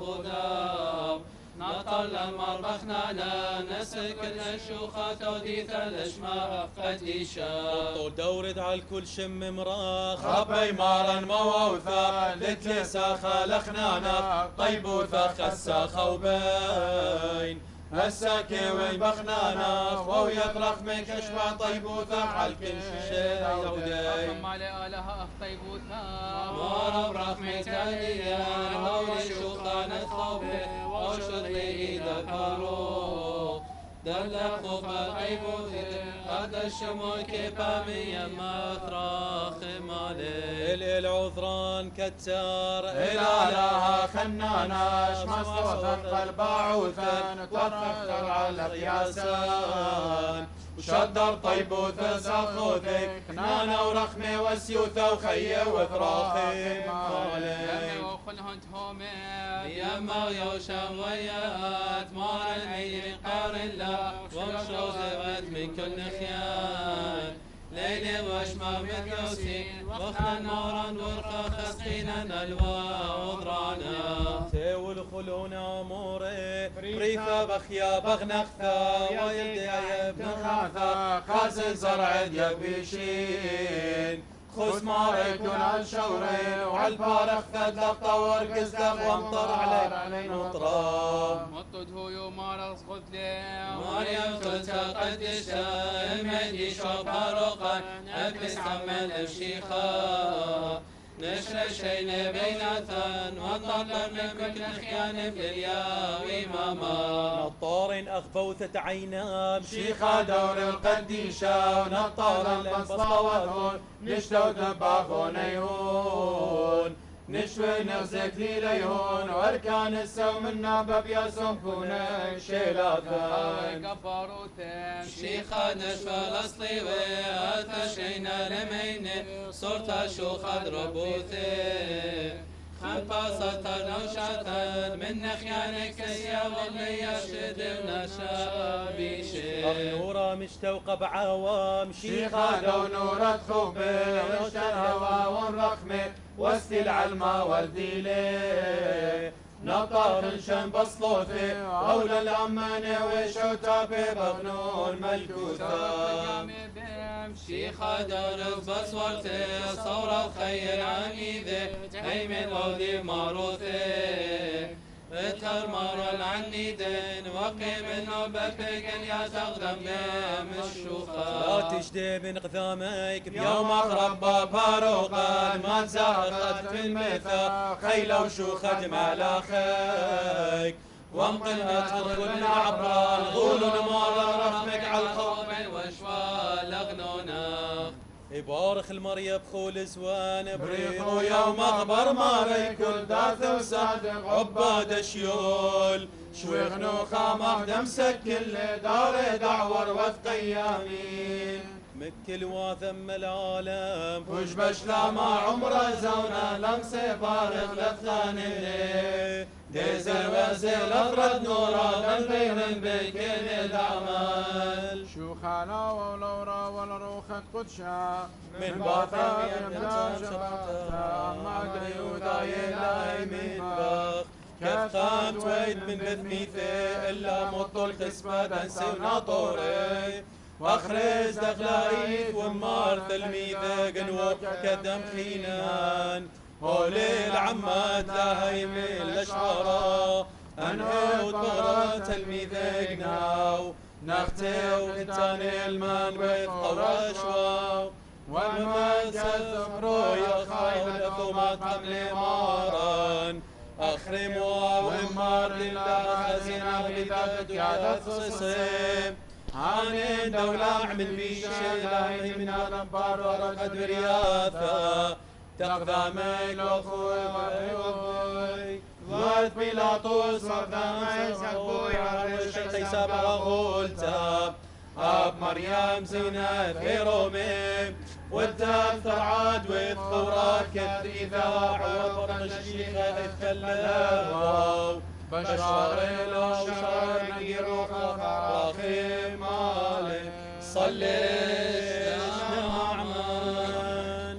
نطر للمربخنا لا نسل كل الشوخة توديث الاشماء قديشا دورد على الكل شم مراخ خبي مارا مووثا لتلسا خلخنانا طيب وثخ الساخة وبين الساكي وين بخنانا وهو يطرخ من كشفة طيبوثا على كل شيء يودي ما لآلها طيبوثا مارا برخمي تاليا هولي شوخان الثوبي وشري إذا كارو دلق خوفا طيبوثي قد الشمول كبامي ما ثراخ مالي العذران كتار الالها خناناش مصوثا قلب عوثا تطرخ على قياسان وشدر طيبوث ساخوثك نانا ورخمي وسيوثا وخيه وثراخي مالي وخلهن تهومي يما يوشا ويات مارن عين قار الله ومشو زغت من كل خيان ليلي وشما متيوسي وقنا نورا ورقا خسقينا نلوى وضرانا تيو الخلون اموري ريفا بخيا بغنخثا ويلدي ابن خاثا خازن زرع يبيشين خذ مارك على شوري وعالبارخ ثد لطور قزدق وامطر عليك مطرا مطد هو يوم مارس غدلي مريم تلتا قدشا المهدي شوفاروقا أبس عمل الشيخا نشر شين بيناتا ونطلب من كل خيان بليا وإماما نطار أخفوثة عينام شيخا دور القديشة ونطار البسطوثون نشتو دباغون يهون نشوي نفسك ليليهون واركان السوم النابب يسمكون شيلاثان كفاروتين شيخا نشفى الأصليوي أتشينا لميني صورتا شوخا دربوثي خنباصة نوشاتا من نخيانك يا واللي يشد ونشا بيشي نورا مشتوقة بعوام شيخا لو نورا تخوبي وشرهوا ونرخمي واستي العلمة والديلي نطار شن بصلوثي أولى الأمانة وشوتا ببغنون ملكوثا شيخا دار بصورتي صورة خير عميدي هيمن ودي ماروثي اتهر مرل عني دين وقيم النوبة بقن يا تغدم بهم الشوخة لا تجدي من قثاميك بيوم أغرب باروقان ما تزاقت في الميثاق خيلة وشوخة جمال أخيك وامقلنا تدخل من عبران غول نمار رحمك على الخوف وشوال أغنونا يبارخ المريا بخول زوان بريقو يوم اخبر ماري كل داث وصادق عباد شيول شوي غنوخا مخدم سكن دار دعور وثق يامين مكل وثم العالم فوش بشلا ما عمره زونا لمسي فارغ لثان اللي ديزل وزيل اطرد نورا قلبين بكل العمل شو خالا ولورا والروخة قدشا من باثا يمتاز شباتا مع ديودا يلاهي من باخ كثان تويد من بثميثي إلا مطل خسبة دنسي وناطوري واخرج دخلايت ومار تلميذة قنوق كدم خينان هولي العمات لا هيمين الاشوارا انهود بغرة تلميذة قناو نختو التاني المان بيت قواشوا والمان سفرو يخايل ثومات قبل ماران أخرم وإمار لله خزينة بذات يا تصيصيم عن دولة عمل بيش إلهي من الأنبار ورقد برياثة تقدامي لأخوي وأخوي ضد بيلاطوس وقدامي سكبوي على الشيخ سابع وغولتا أب مريم زينة في رومي والدثر عاد وثورات كثر إذا عوض الشيخ اتكلموا بشار الأوشار نقير وخاخي مالي صلي نعمان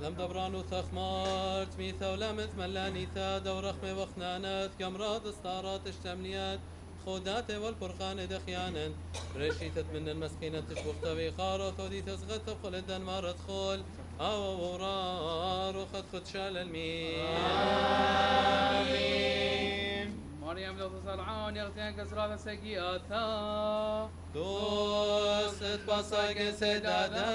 لم دبران ثخمارت ميثا ولمث ملاني ثاد ورخمي وخنانات كمرات استارات اشتمليات خودات والفرقان دخيانا رشيتت من المسكينة تشبخت بخارة ودي تزغت تبخل الدنمار تدخل أو ورار وخد خد شال المين مريم لو تصرعان يغتين كسرات سقياتا دوست بصاق سدادا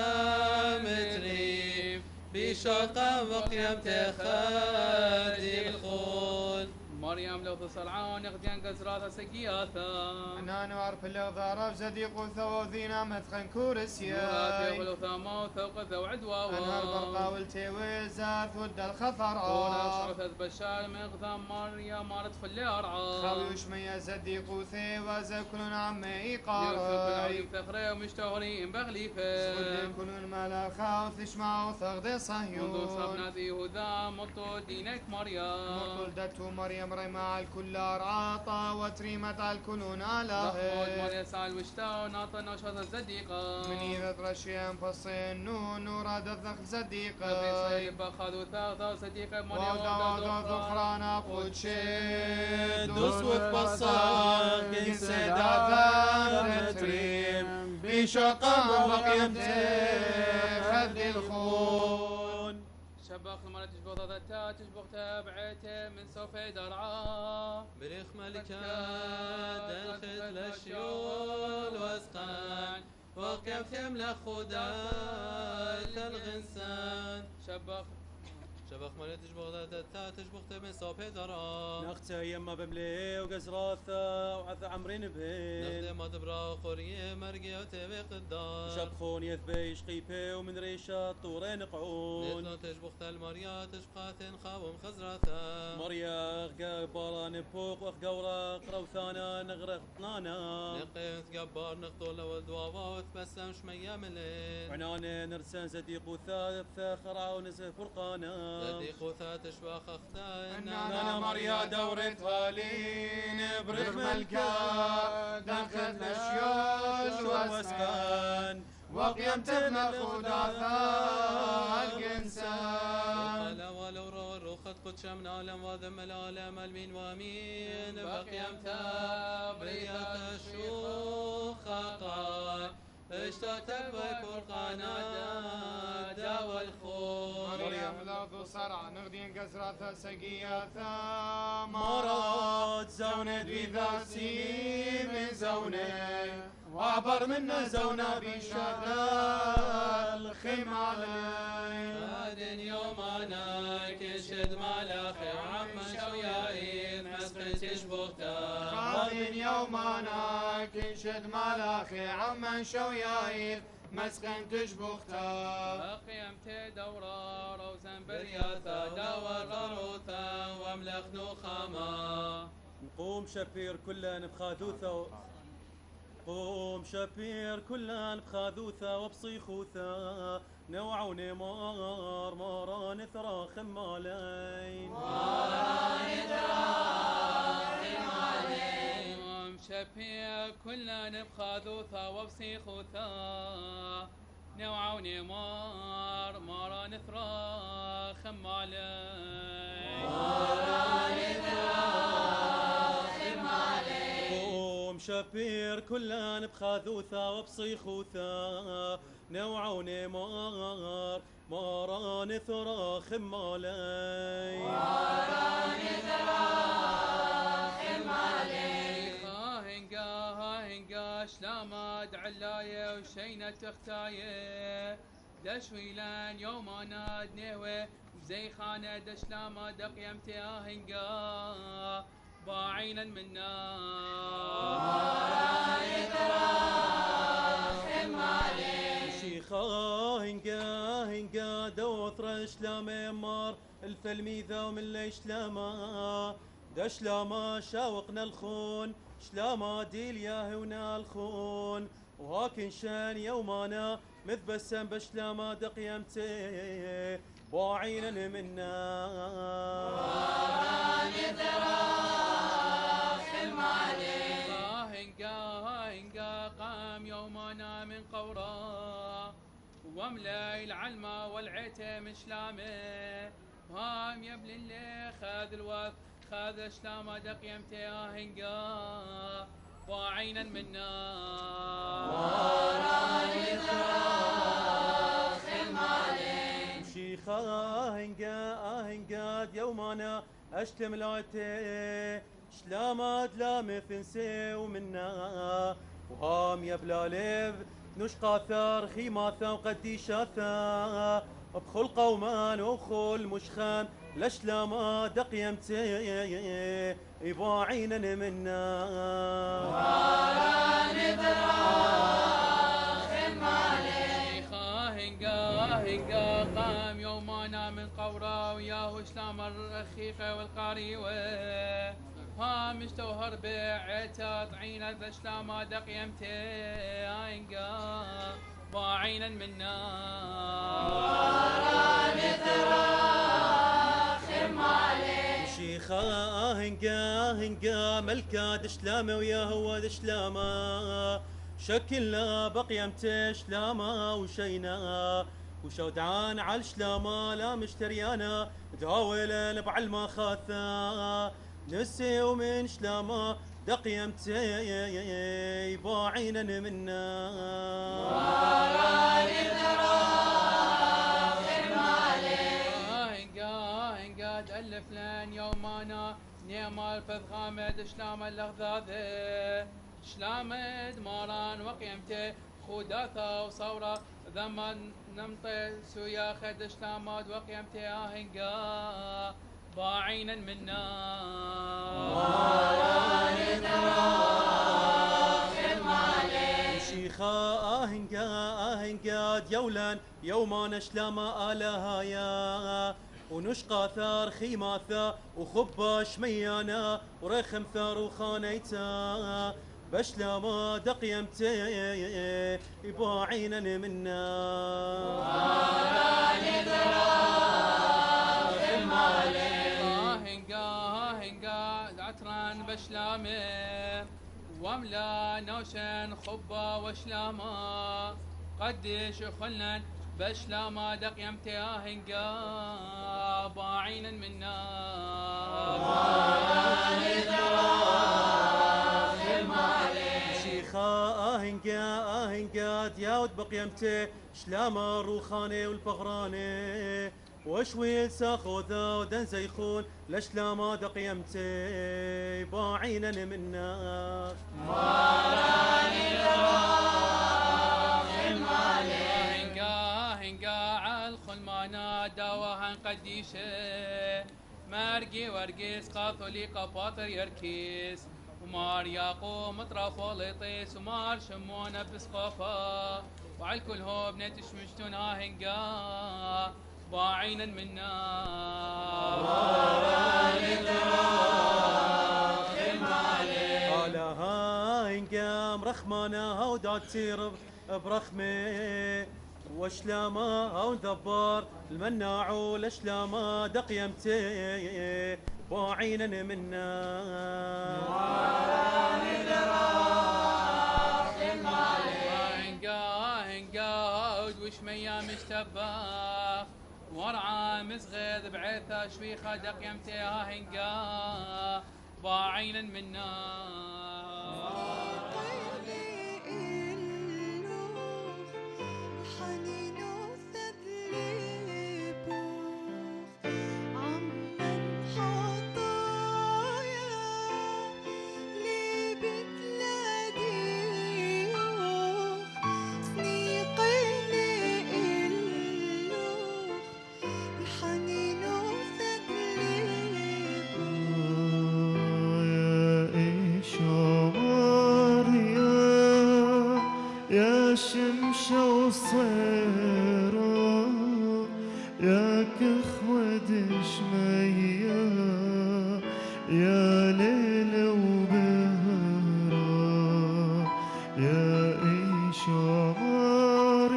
متريف بشاقة وقيم تخادي الخول مريم لو تصرعان يغتين كسرات سقياتا أنا نعرف اللي ضرب زديق وثوذينا مثخن كورسيا مراتي ولو ثامو ثوقث وعدوا أنا البرقا والتيوي زاث ود الخطر ولا شرثت بشار مغثام مريم مارت في الأرعى خويش ميا زديق وثي وزكلون عمي يوسف إيقاري العظيم ثخري ومشتهرين بغليفه يكونون الملاخا وثشمع وثغدي صهيون منذ صبنات يهوذا مطو دينك مريم ولدته مريم رمى الكل عطا وتريمة الكلون لخود آله مريم سال وشتا وناطا نشاط الزديقة من إذا رشيان فصين نون وراد الذخ في صديقة صيب خذوا ثاغتا صديقة مريم ودا ذخرانا قدشي دوس وتبصاق سدادا متريم بشاقة وقيم تخد الخون شباخ المرأة تشبه ضدتها تشبه تابعته من سوف درعا بريخ ملكة دلخت للشيول واسقان وقيم تملك خدات الغنسان شباخ مريت تشبه ذاتها تشبه من صوب درا نختة يما بملي وقزراثة وعث عمرين بهن نخدم ما تبرا خورية مرقية وتبي قدام شبخون يثبي شقيبي ومن ريشة طورين قعون نتنا تشبه المريا تشبخات خاوم خزراثة مريا قباران بوق وخقورة قروثانا نغرق طنانا نقيت قبار نخطول والدواوا وتبسم شمية ملين عنان نرسان زديق وثالث خرع ونزه فرقانا صديق وثات شباخ اختان أنا مريا دورة غالين برغم ملكا دخلت لشيول واسكان وقيمت بمخوداثا القنسان وقال ولو رو الروخت قدش من عالم وذم العالم المين وامين بقيمت بريات الشوخ قال اشتقت بفرقانا داوى الخور مريم الأرض صرع نغدين قزراثا سقياثا مرات زونت بذا سيم زوني وعبر منا زونا بشاذا الخمالي هادن يوم انا كشد ملاخي عم شوياين مسقط تشبهتا هادن يوم انا كنشد ملاخي عمن شوياير مسخن تشبختا قيمت دورا روزن برياثا داوى غروثا واملخ نخاما نقوم شبير كلنا بخاذوثة قوم شبير كلنا بخاذوثة وبصيخوثة نوع ونمار مارا نثرى خمالين شبيه كلنا بخاذوثا وبصيخوثا نوع ونمار مارا نثرى خمالين وشبير كلان بخاذوثا وبصيخوثا نوعوني مار ماران ثرا خمالي ماران ثرا خمالي هنقا شلامات علاية وشينة تختاية دشويلان يوم انا دنيوه زي خانة دشلاما دقيمتي هنقا باعينا منا ماران ثرا خمالي شيخا هنقا دوثر شلامة مار الفلميذة ومن ليش لاما دشلاما شاوقنا الخون شلاما ديليا هنا الخون وهاكن شان يومانا مثبسم بشلاما دقيمتي باعينا منا ماران ثرا خمالي هنقا قام يومانا من قورا وملي العلمة والعيتة من شلامه هام يبل اللي خاذ الوث خاذ شلامة دقيمتي هنقا وعينا منا ماران ثرا خمالي شيخا هنقا يومانا اشتم لايتي شلامات لا مثنسي ومنا وهام يبلا ليف نشقى ثار خيماثا وقديشاثا بخل قومان وخل مشخان لشلاما دقيمتي يباعينا منا ماران ثرا خمالي هنقا قام يومانا من قورا وياهو شلام الرخيقة والقاريوة هام اشتوهر بعتا طعينا ذا شلاما دقيمتي هنقا باعينا منا ماران ثرا خمالي شيخا هنقا ملكا دشلامة ويا هو دشلامة شكلنا بقيمته شلامة وشينا وشودعان على الشلامة لا مشتريانا داول بعلما خاثا نسي ومن شلامة دقيمتي باعينا منا ماران ثرا خمالي هنقا تألف لان يومانا نيمال فذغامد شلام اللغذاذة شلامد ماران وقيمته خوداثا وصورة ذما نمطي سويا خد شلامات وقيمته هنقا باعينا منا ماران ثرا خمالي شيخا هنقا يولان يومان شلاما آلهايا ونشقى ثار خيماثا وخبا شميانا ورخم ثار وخانيتا بشلاما دقيمتي يباعينا منا ماران ثرا خمالي هنقا عطران بشلامه وملا نوشن خبا وشلاما قديش خلنا بشلاما دقيمتي هنقا باعينا منا ماران ثرا خمالي شيخا هنقا دياود بقيمتي شلاما الروخاني والبغراني وشويل ساخوذا ودن زيخون لشلاما دقيمتي باعينا منا ماران ثرا خمالي هنقا عالخلمانا داوهن قديشه مرقي ورقيس قاثولي قفاطر يركيس ومار ياقو مطرف وليطيس ومار شمونا بسقفا وعالكل هو بنت شمشتونا هنقا باعينا منا ماران ثرا خمالي على هنقا مرخمانا ودات تصير برخمه وشلاما او ذبار المناع والشلاما دقيمتي باعينا منا ماران ثرا خمالي هنقا وش ميا مشتباخ ورعى مسغذ بعيثة شويخة دقيمتي هنقا باعينا منا وصيرة ياك اخوة شمية يا ليل وبهرة يا ايش عمر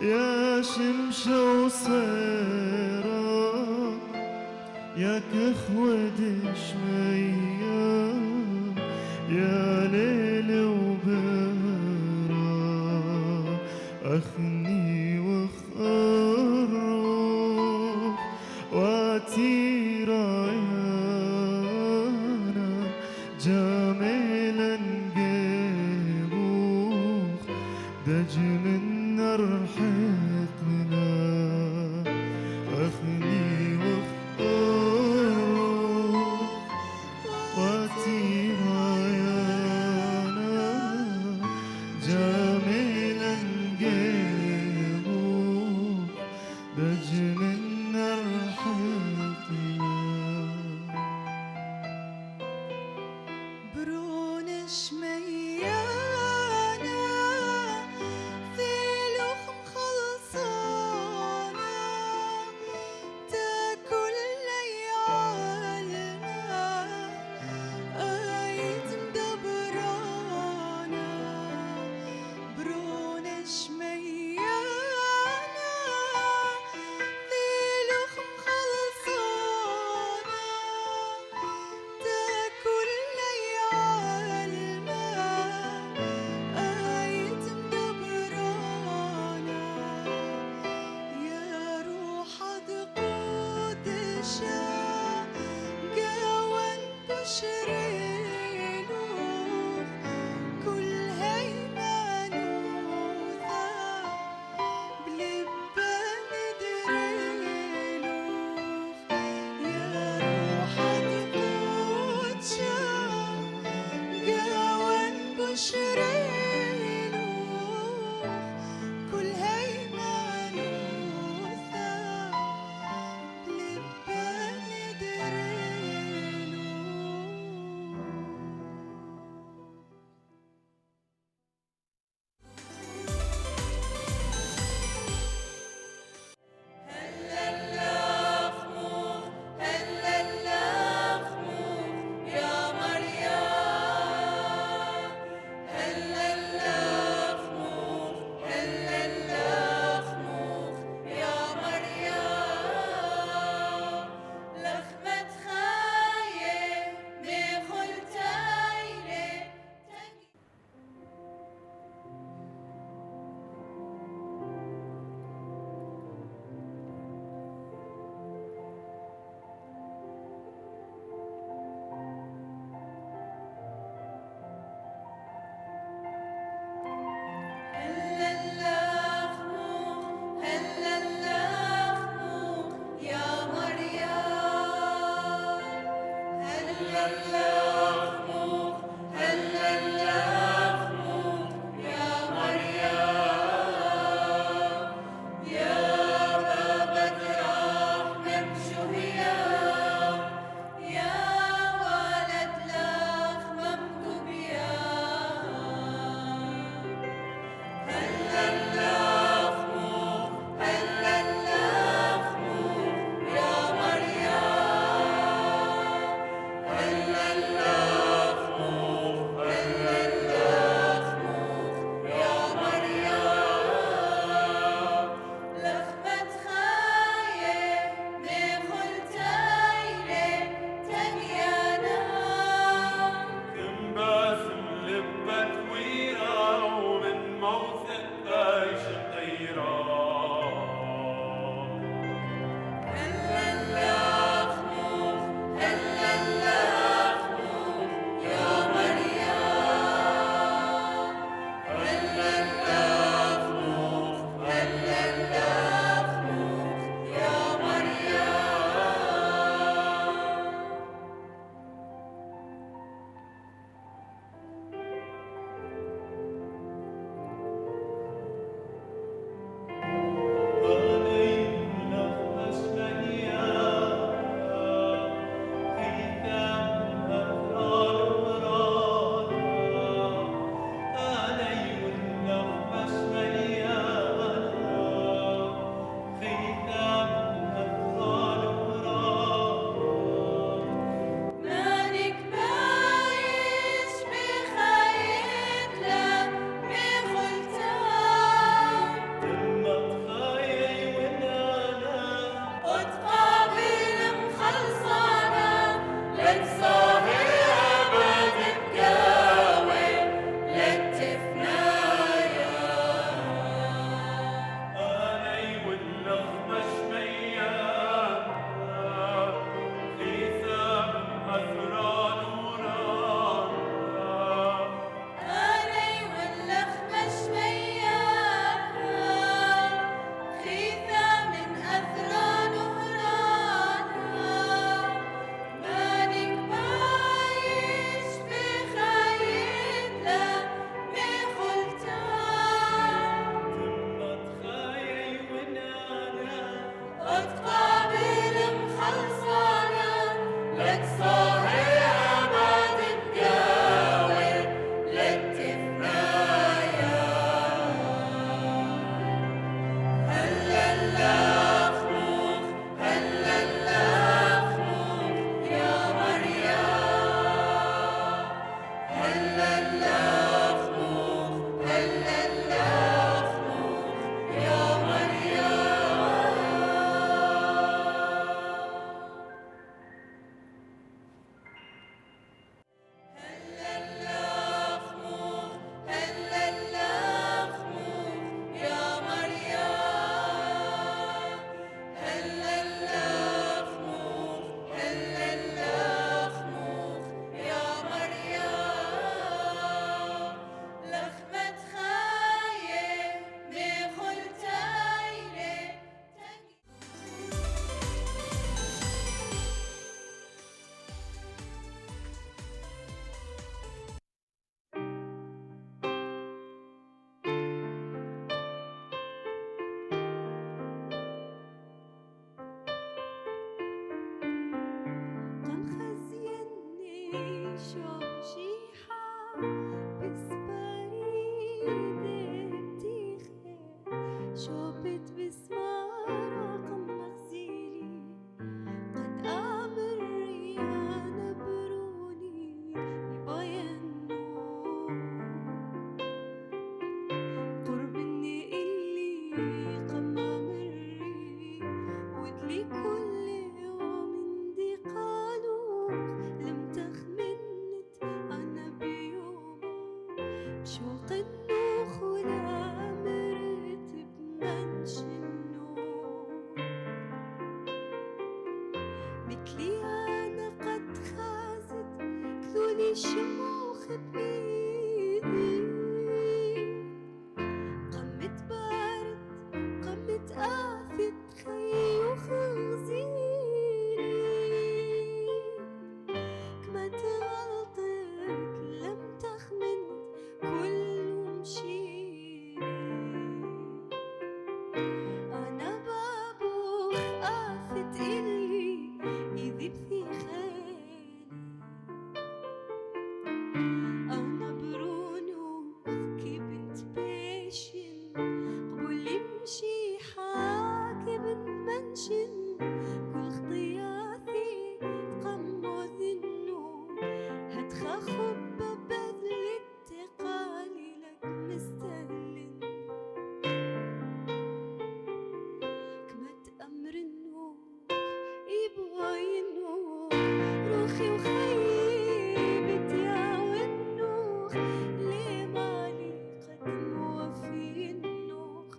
يا شمس وصيرة ياك اخوة شمية يا ليل وبهرة أخني وخروف واتي رايانا جاملا قيبوخ دج من رحقنا أخني وخروف واتي رايانا جاملا قيبوخ دج من رحقنا برون شميانا ثيلوخ مخلصانا تاكل ليالنا آيت مدبرانا برون شميانا ثيلوخ مخلصانا تاكل ليالنا آيت مدبرانا يا روح قدشا قاون بشريلو كل هيمانوثا بلبان دريلو يا روح قدشا قاون بشريلو كل هيمانوثا بلبان دريلو يا مريم مثلي أنا قد خازت كذولي الشموخ بإيدي قمة بارد قمة آفة خي وخنزيري كما غلطت لم تخمن كل مشيري أنا بابوخ آفة إلي يذيب في خيلي أنا برونوخ كي بنت بيشن قبل يمشي حاكي بنت منشن كل خطياتي تقمض النور هتخا خبة بذل التقالي لك مستهلن كما تأمر النور يبغى النور روخي وخيبت يا والنوخ ليه مالي قد موفي النوخ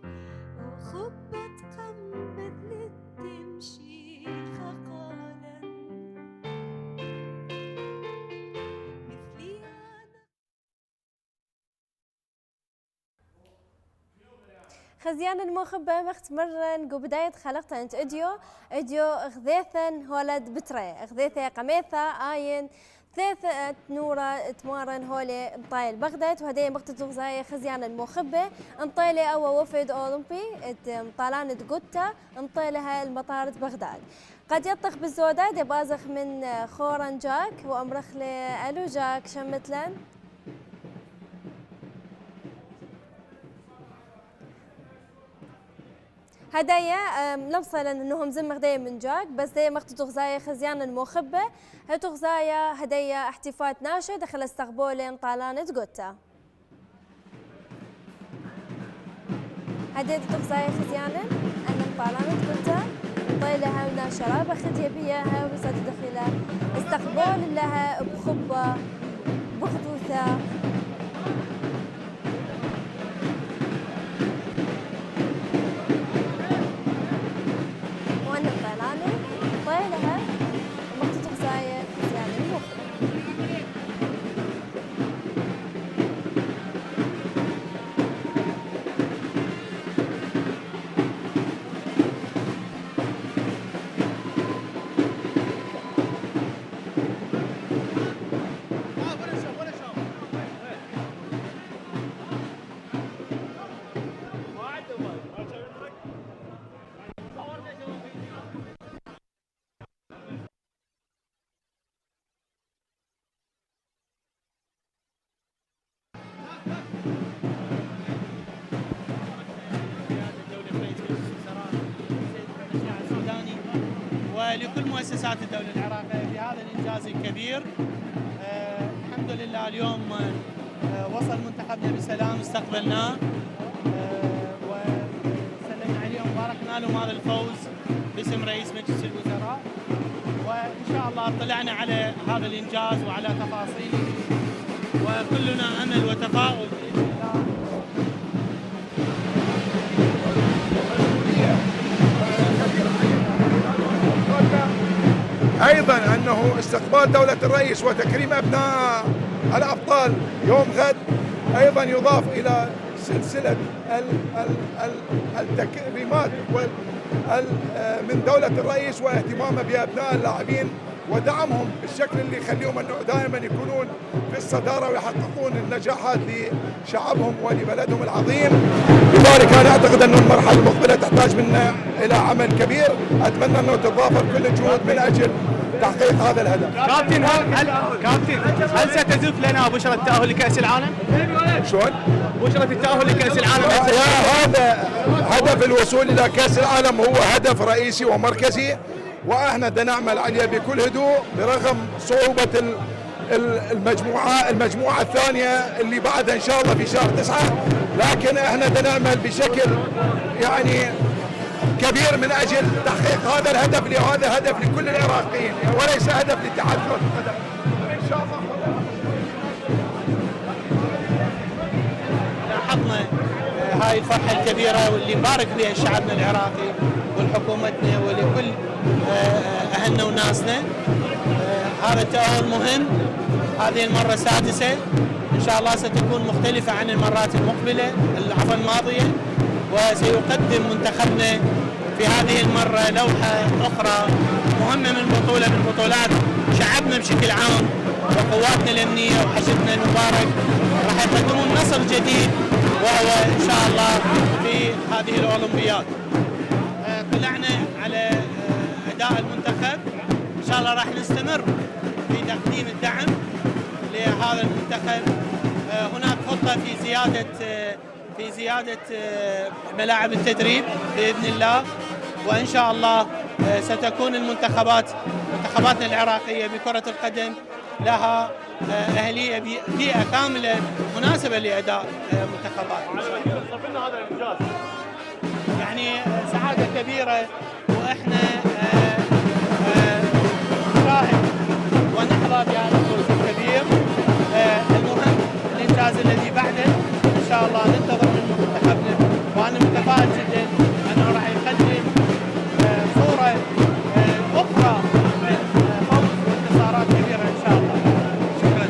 وخبت قم بذلت تمشي خقالا مثلي أنا خزيان المخبة مختمرن قو بداية خلقت انت اديو غذيثن هولد بتري غذيثة قميثة آين ثلاثة نورة تمارن هولي انطايل بغداد وهدية مقتل غزاية خزيان المخبة انطايلة أو وفد أولمبي مطالان تقوتا انطايلها المطار بغداد قد يطخ بالزودة دي بازخ من خورن جاك وأمرخ لألو جاك شمتلن هدايا ملبصة انهم زم هدايا من جاك بس دايا مقتو غزايا خزيان المخبة هتو غزايا هدايا احتفات ناشا دخل استقبولين طالانة قوتا هدايا غزايا خزيانا انا طالانة قوتا طيلها ونا شرابة خدية بيها وسات دخلها استقبول لها بخبة بخدوثة وانا طيلانة طيلها مقتو غزايا خزيان المخبة ولكل مؤسسات الدولة العراقية في هذا الإنجاز الكبير. الحمد لله اليوم وصل منتخبنا بسلام استقبلناه وسلمنا عليه وباركنا له هذا الفوز باسم رئيس مجلس الوزراء، وإن شاء الله اطلعنا على هذا الإنجاز وعلى تفاصيله وكلنا أمل وتفاؤل بإذن الله. أيضا أنه استقبال دولة الرئيس وتكريم أبناء الأبطال يوم غد أيضا يضاف إلى سلسلة التكريمات من دولة الرئيس واهتمامه بأبناء اللاعبين ودعمهم بالشكل اللي يخليهم أنه دائما يكونون في الصدارة ويحققون النجاحات لشعبهم ولبلدهم العظيم. لذلك أنا أعتقد أن المرحلة المقبلة تحتاج منا إلى عمل كبير، أتمنى أنه تتضافر كل الجهود من أجل تحقيق هذا الهدف. هل ستزف لنا بشرة التأهل لكأس العالم؟ شلون؟ بشرة التأهل لكأس العالم. هذا هدف الوصول إلى كأس العالم هو هدف رئيسي ومركزي، واحنا بدنا نعمل عليه بكل هدوء برغم صعوبة المجموعة الثانية اللي بعدها ان شاء الله في شهر 9، لكن احنا بدنا نعمل بشكل يعني كبير من اجل تحقيق هذا الهدف، وهذا هدف لكل العراقيين وليس هدف لاتحاد كرة القدم. ان شاء الله لاحظنا هاي الفرحة الكبيرة واللي نبارك فيها شعبنا العراقي ولحكومتنا ولكل أهلنا وناسنا. هذا التأهل مهم، هذه المرة السادسة، إن شاء الله ستكون مختلفة عن المرات المقبلة العفوا الماضية، وسيقدم منتخبنا في هذه المرة لوحة أخرى مهمة من بطولة من بطولات شعبنا بشكل عام وقواتنا الأمنية وحشدنا المبارك، راح يقدمون نصر جديد وهو إن شاء الله في هذه الأولمبياد. طلعنا على أداء المنتخب، إن شاء الله راح نستمر في تقديم الدعم لهذا المنتخب. هناك خطة في زيادة ملاعب التدريب بإذن الله، وإن شاء الله ستكون منتخباتنا العراقية بكرة القدم لها أهلية بيئة كاملة مناسبة لأداء منتخبات. هذا الإنجاز يعني سعادة كبيرة، وإحنا نشاهد ونحظى بهذا الفوز الكبير. المهم الإنجاز الذي بعده إن شاء الله ننتظر من منتخبنا، وأنا متفائل جدا أنه راح يقدم صورة أخرى من فوز وانتصارات كبيرة إن شاء الله. شكرا.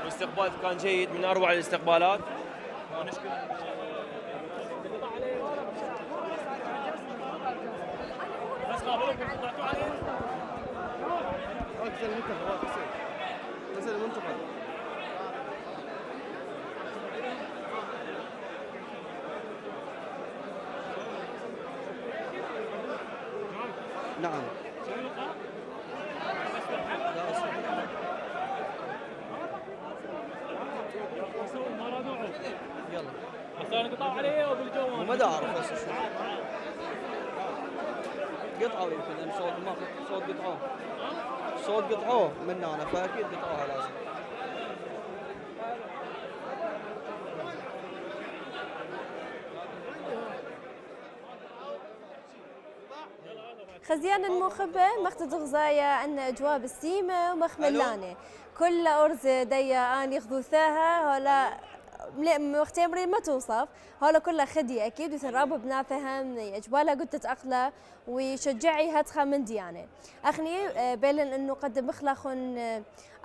الاستقبال كان جيد، من اروع الاستقبالات. نعم. يلا. بس انا قطعوا عليه وبالجو ما اعرف بس قطعوا يمكن صوت قطعوه منا انا فاكيد قطعوها لازم. خزيان المخبة مخت غزايا أن أجواء بالسيمة ومخملانة كل أرز ديا أن ياخذوا ثاها هلا مختمرين ما توصف هلا كلها خدي أكيد وترابوا بناثهم أجوالها قد تتأقلى ويشجعي هاتخا من ديانة أخني بيلن أنه قد مخلخن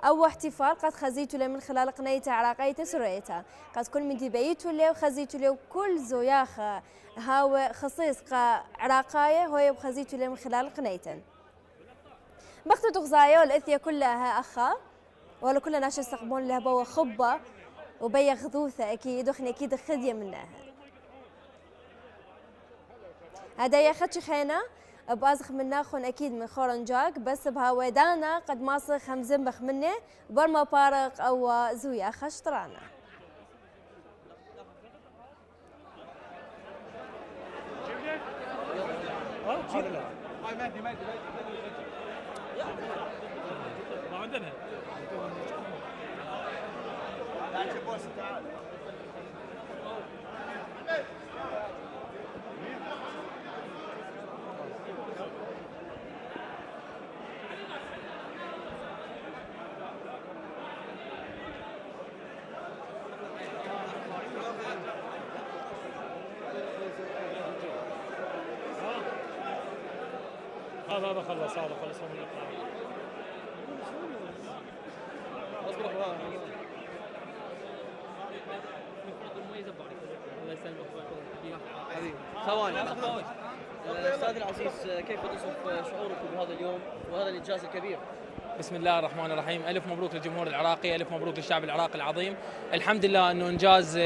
أو احتفال قد خزيتوا له من خلال قنيته عراقيته سريته قد كل من دي بيتوا له وخزيتوا له كل زوياخة هاو خصيص عراقاية هو بخزيتوا له من خلال قنيتن بختو تغزايا والإثية كلها أخا ولا كلنا ناس يستقبلون لها بوا خبة وبيا خذوثة أكيد وخني أكيد خذية منها هذا يا خدش خينا بازخ من ناخن أكيد من خورنجاك بس بهاودانا قد ماسخ خمزين بخ منه برما بارق أو زويا خشطرانا ما عندنا هذا خلص من اصبر حبيبي ثواني. استاذ العزيز، كيف تصف شعورك بهذا اليوم وهذا الانجاز الكبير؟ بسم الله الرحمن الرحيم. ألف مبروك للجمهور العراقي، ألف مبروك للشعب العراقي العظيم. الحمد لله أنه إنجاز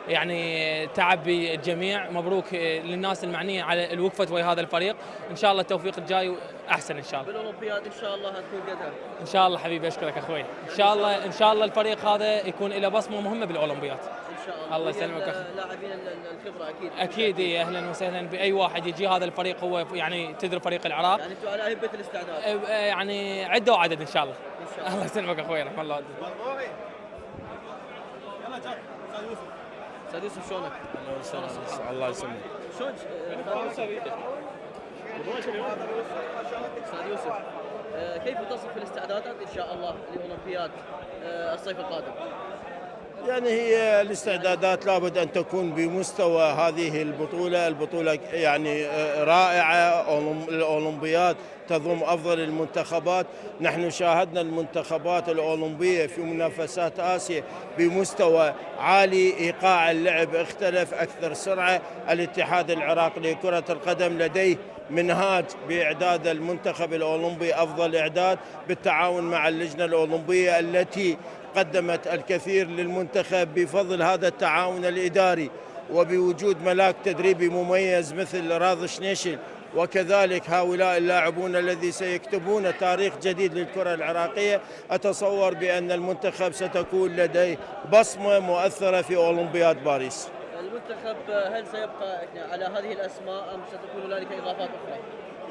يعني تعب بالجميع. مبروك للناس المعنية على الوقفة ويا هذا الفريق. إن شاء الله التوفيق الجاي أحسن إن شاء الله. بالأولمبياد إن شاء الله هتكون قدها. إن شاء الله حبيبي، أشكرك أخوي. إن شاء الله الفريق هذا يكون له بصمة مهمة بالأولمبياد. إن شاء الله. الله يسلمك أخي. لاعبين الخبرة أكيد. أكيد أهلا وسهلا بأي واحد يجي هذا الفريق. هو يعني تدري فريق العراق. يعني أنتم على هبة الاستعداد. يعني عدة وعدد إن شاء الله. إن شاء الله. الله يسلمك أخوي، رحمه الله. استاذ يوسف شلونك؟ الله يسلمك. شلون استاذ يوسف، كيف تصف الاستعدادات ان شاء الله لاولمبياد الصيف القادم؟ يعني هي الاستعدادات لابد أن تكون بمستوى هذه البطولة يعني رائعة. الأولمبياد تضم أفضل المنتخبات. نحن شاهدنا المنتخبات الأولمبية في منافسات آسيا بمستوى عالي، إيقاع اللعب اختلف، أكثر سرعة. الاتحاد العراقي لكرة القدم لديه منهاج بإعداد المنتخب الأولمبي أفضل إعداد بالتعاون مع اللجنة الأولمبية التي قدمت الكثير للمنتخب بفضل هذا التعاون الإداري، وبوجود ملاك تدريبي مميز مثل راضي شنيشل، وكذلك هؤلاء اللاعبون الذي سيكتبون تاريخ جديد للكرة العراقية. أتصور بأن المنتخب ستكون لديه بصمة مؤثرة في أولمبياد باريس. المنتخب هل سيبقى على هذه الأسماء أم ستكون هنالك إضافات أخرى؟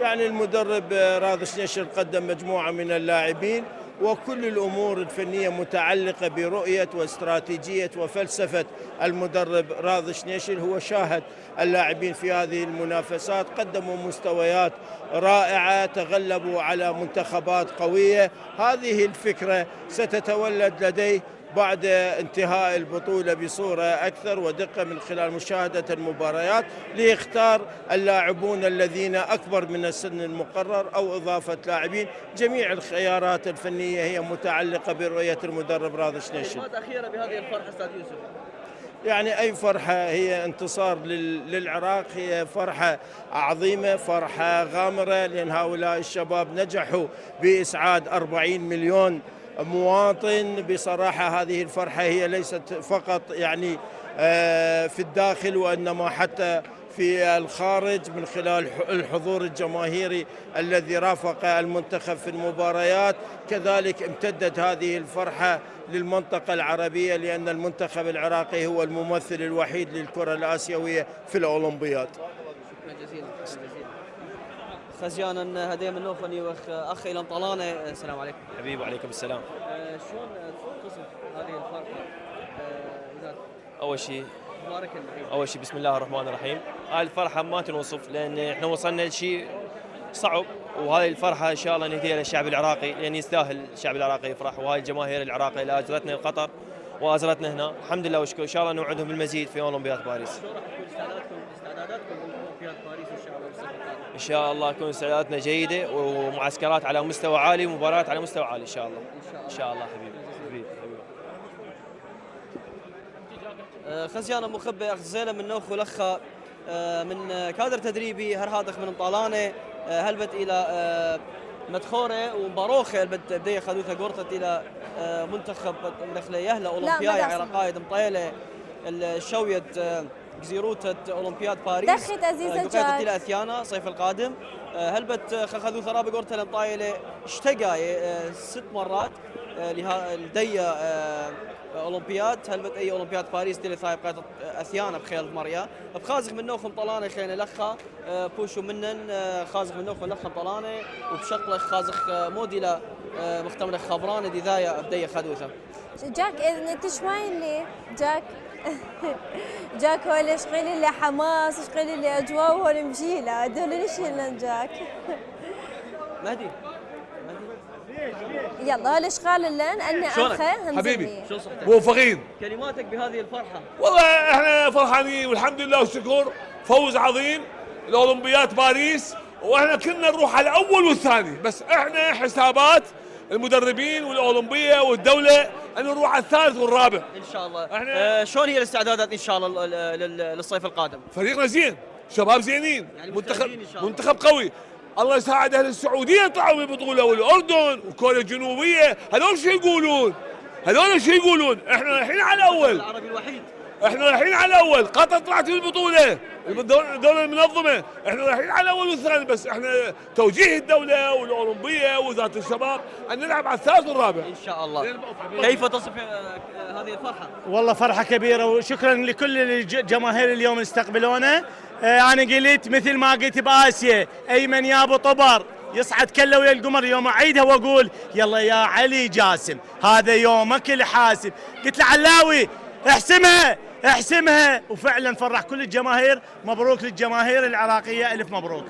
يعني المدرب راضي شنيشل قدم مجموعة من اللاعبين، وكل الأمور الفنية متعلقة برؤية واستراتيجية وفلسفة المدرب راضي شنيشل. هو شاهد اللاعبين في هذه المنافسات، قدموا مستويات رائعة، تغلبوا على منتخبات قوية. هذه الفكرة ستتولد لديه بعد انتهاء البطولة بصورة أكثر ودقة من خلال مشاهدة المباريات، ليختار اللاعبون الذين أكبر من السن المقرر أو إضافة لاعبين. جميع الخيارات الفنية هي متعلقة برؤية المدرب راضي شنيشل. كلمات أخيرة بهذه الفرحة أستاذ يوسف. يعني أي فرحة هي انتصار للعراق، هي فرحة عظيمة، فرحة غامرة، لأن هؤلاء الشباب نجحوا بإسعاد 40 مليون مواطن. بصراحة هذه الفرحة هي ليست فقط يعني في الداخل، وإنما حتى في الخارج من خلال الحضور الجماهيري الذي رافق المنتخب في المباريات. كذلك امتدت هذه الفرحة للمنطقة العربية، لأن المنتخب العراقي هو الممثل الوحيد للكرة الآسيوية في الأولمبياد. شكرا جزيلا. خزيانا هدية من نوفني واخ الى طلانه. السلام عليكم. حبيبي وعليكم السلام. شلون تصف هذه الفرحه؟ اول شيء بسم الله الرحمن الرحيم. هاي الفرحه ما تنوصف، لان احنا وصلنا لشيء صعب، وهذه الفرحه ان شاء الله نهديها للشعب العراقي، لان يستاهل الشعب العراقي يفرح، وهاي الجماهير العراقيه اللي اجرتنا لقطر وازرتنا هنا. الحمد لله وشكر. ان شاء الله نوعدهم بالمزيد في اولمبياد باريس. شو راح تكون استعداداتكم لاولمبياد باريس ان شاء الله بالصيف القادم؟ ان شاء الله تكون استعداداتنا جيده، ومعسكرات على مستوى عالي، ومباريات على مستوى عالي ان شاء الله. ان شاء الله حبيبي. خزيانة مخبة أخ زينة من نوخ ولخة من كادر تدريبي هرهادخ من طالانة هلبت إلى مدخورة ومباروخة هلبت بداية خدوثة قرطت إلى منتخب دخل يهلا أولمبياي عراقايد مطيلة الشوية جزيروتة أولمبياد باريس دخت عزيزة بقيت إلى أثيانا صيف القادم. هلبت خذوثة رابق قرطة المطايلة اشتقاي 6 مرات لدي اولمبياد هلبت اي اولمبياد باريس ديلي ثايب قاعد اثيانا بخيل مريا بخازق من نوخم طلانه خلينا لخا بوشو منن خازق من نوخم لخم طلانه وبشقله خازق موديلا مختمر خبرانه دي ذايا بديه خدوثه جاك اذا انت شوين لي جاك جاك هو اللي شغل اللي حماس شغل اللي اجواء وهو اللي مجيله هذول ليش جاك مهدي يلا الاشغال اللين اني اخه حبيبي موفقين كلماتك بهذه الفرحه والله احنا فرحانين والحمد لله والشكر فوز عظيم الاولمبياد باريس واحنا كنا نروح على الاول والثاني بس احنا حسابات المدربين والاولمبيه والدوله ان نروح على الثالث والرابع ان شاء الله. احنا شلون هي الاستعدادات ان شاء الله للصيف القادم؟ فريقنا زين شباب زينين يعني منتخب قوي الله يساعد اهل السعوديه يطلعوا من البطوله والاردن وكوريا الجنوبيه هذول شو يقولون؟ احنا رايحين على الاول العربي الوحيد احنا رايحين على الاول قطر طلعت من البطوله الدوله المنظمه احنا رايحين على الاول والثاني بس احنا توجيه الدوله والاولمبيه ووزاره الشباب ان نلعب على الثالث والرابع ان شاء الله. كيف تصف هذه الفرحه؟ والله فرحه كبيره وشكرا لكل الجماهير اليوم اللي استقبلونا. انا قلت مثل ما قلت باسيا ايمن يا ابو طبر يصعد كله ويا القمر يوم اعيدها واقول يلا يا علي جاسم هذا يومك الحاسب. قلت له علاوي احسمها وفعلا فرح كل الجماهير. مبروك للجماهير العراقيه الف مبروك.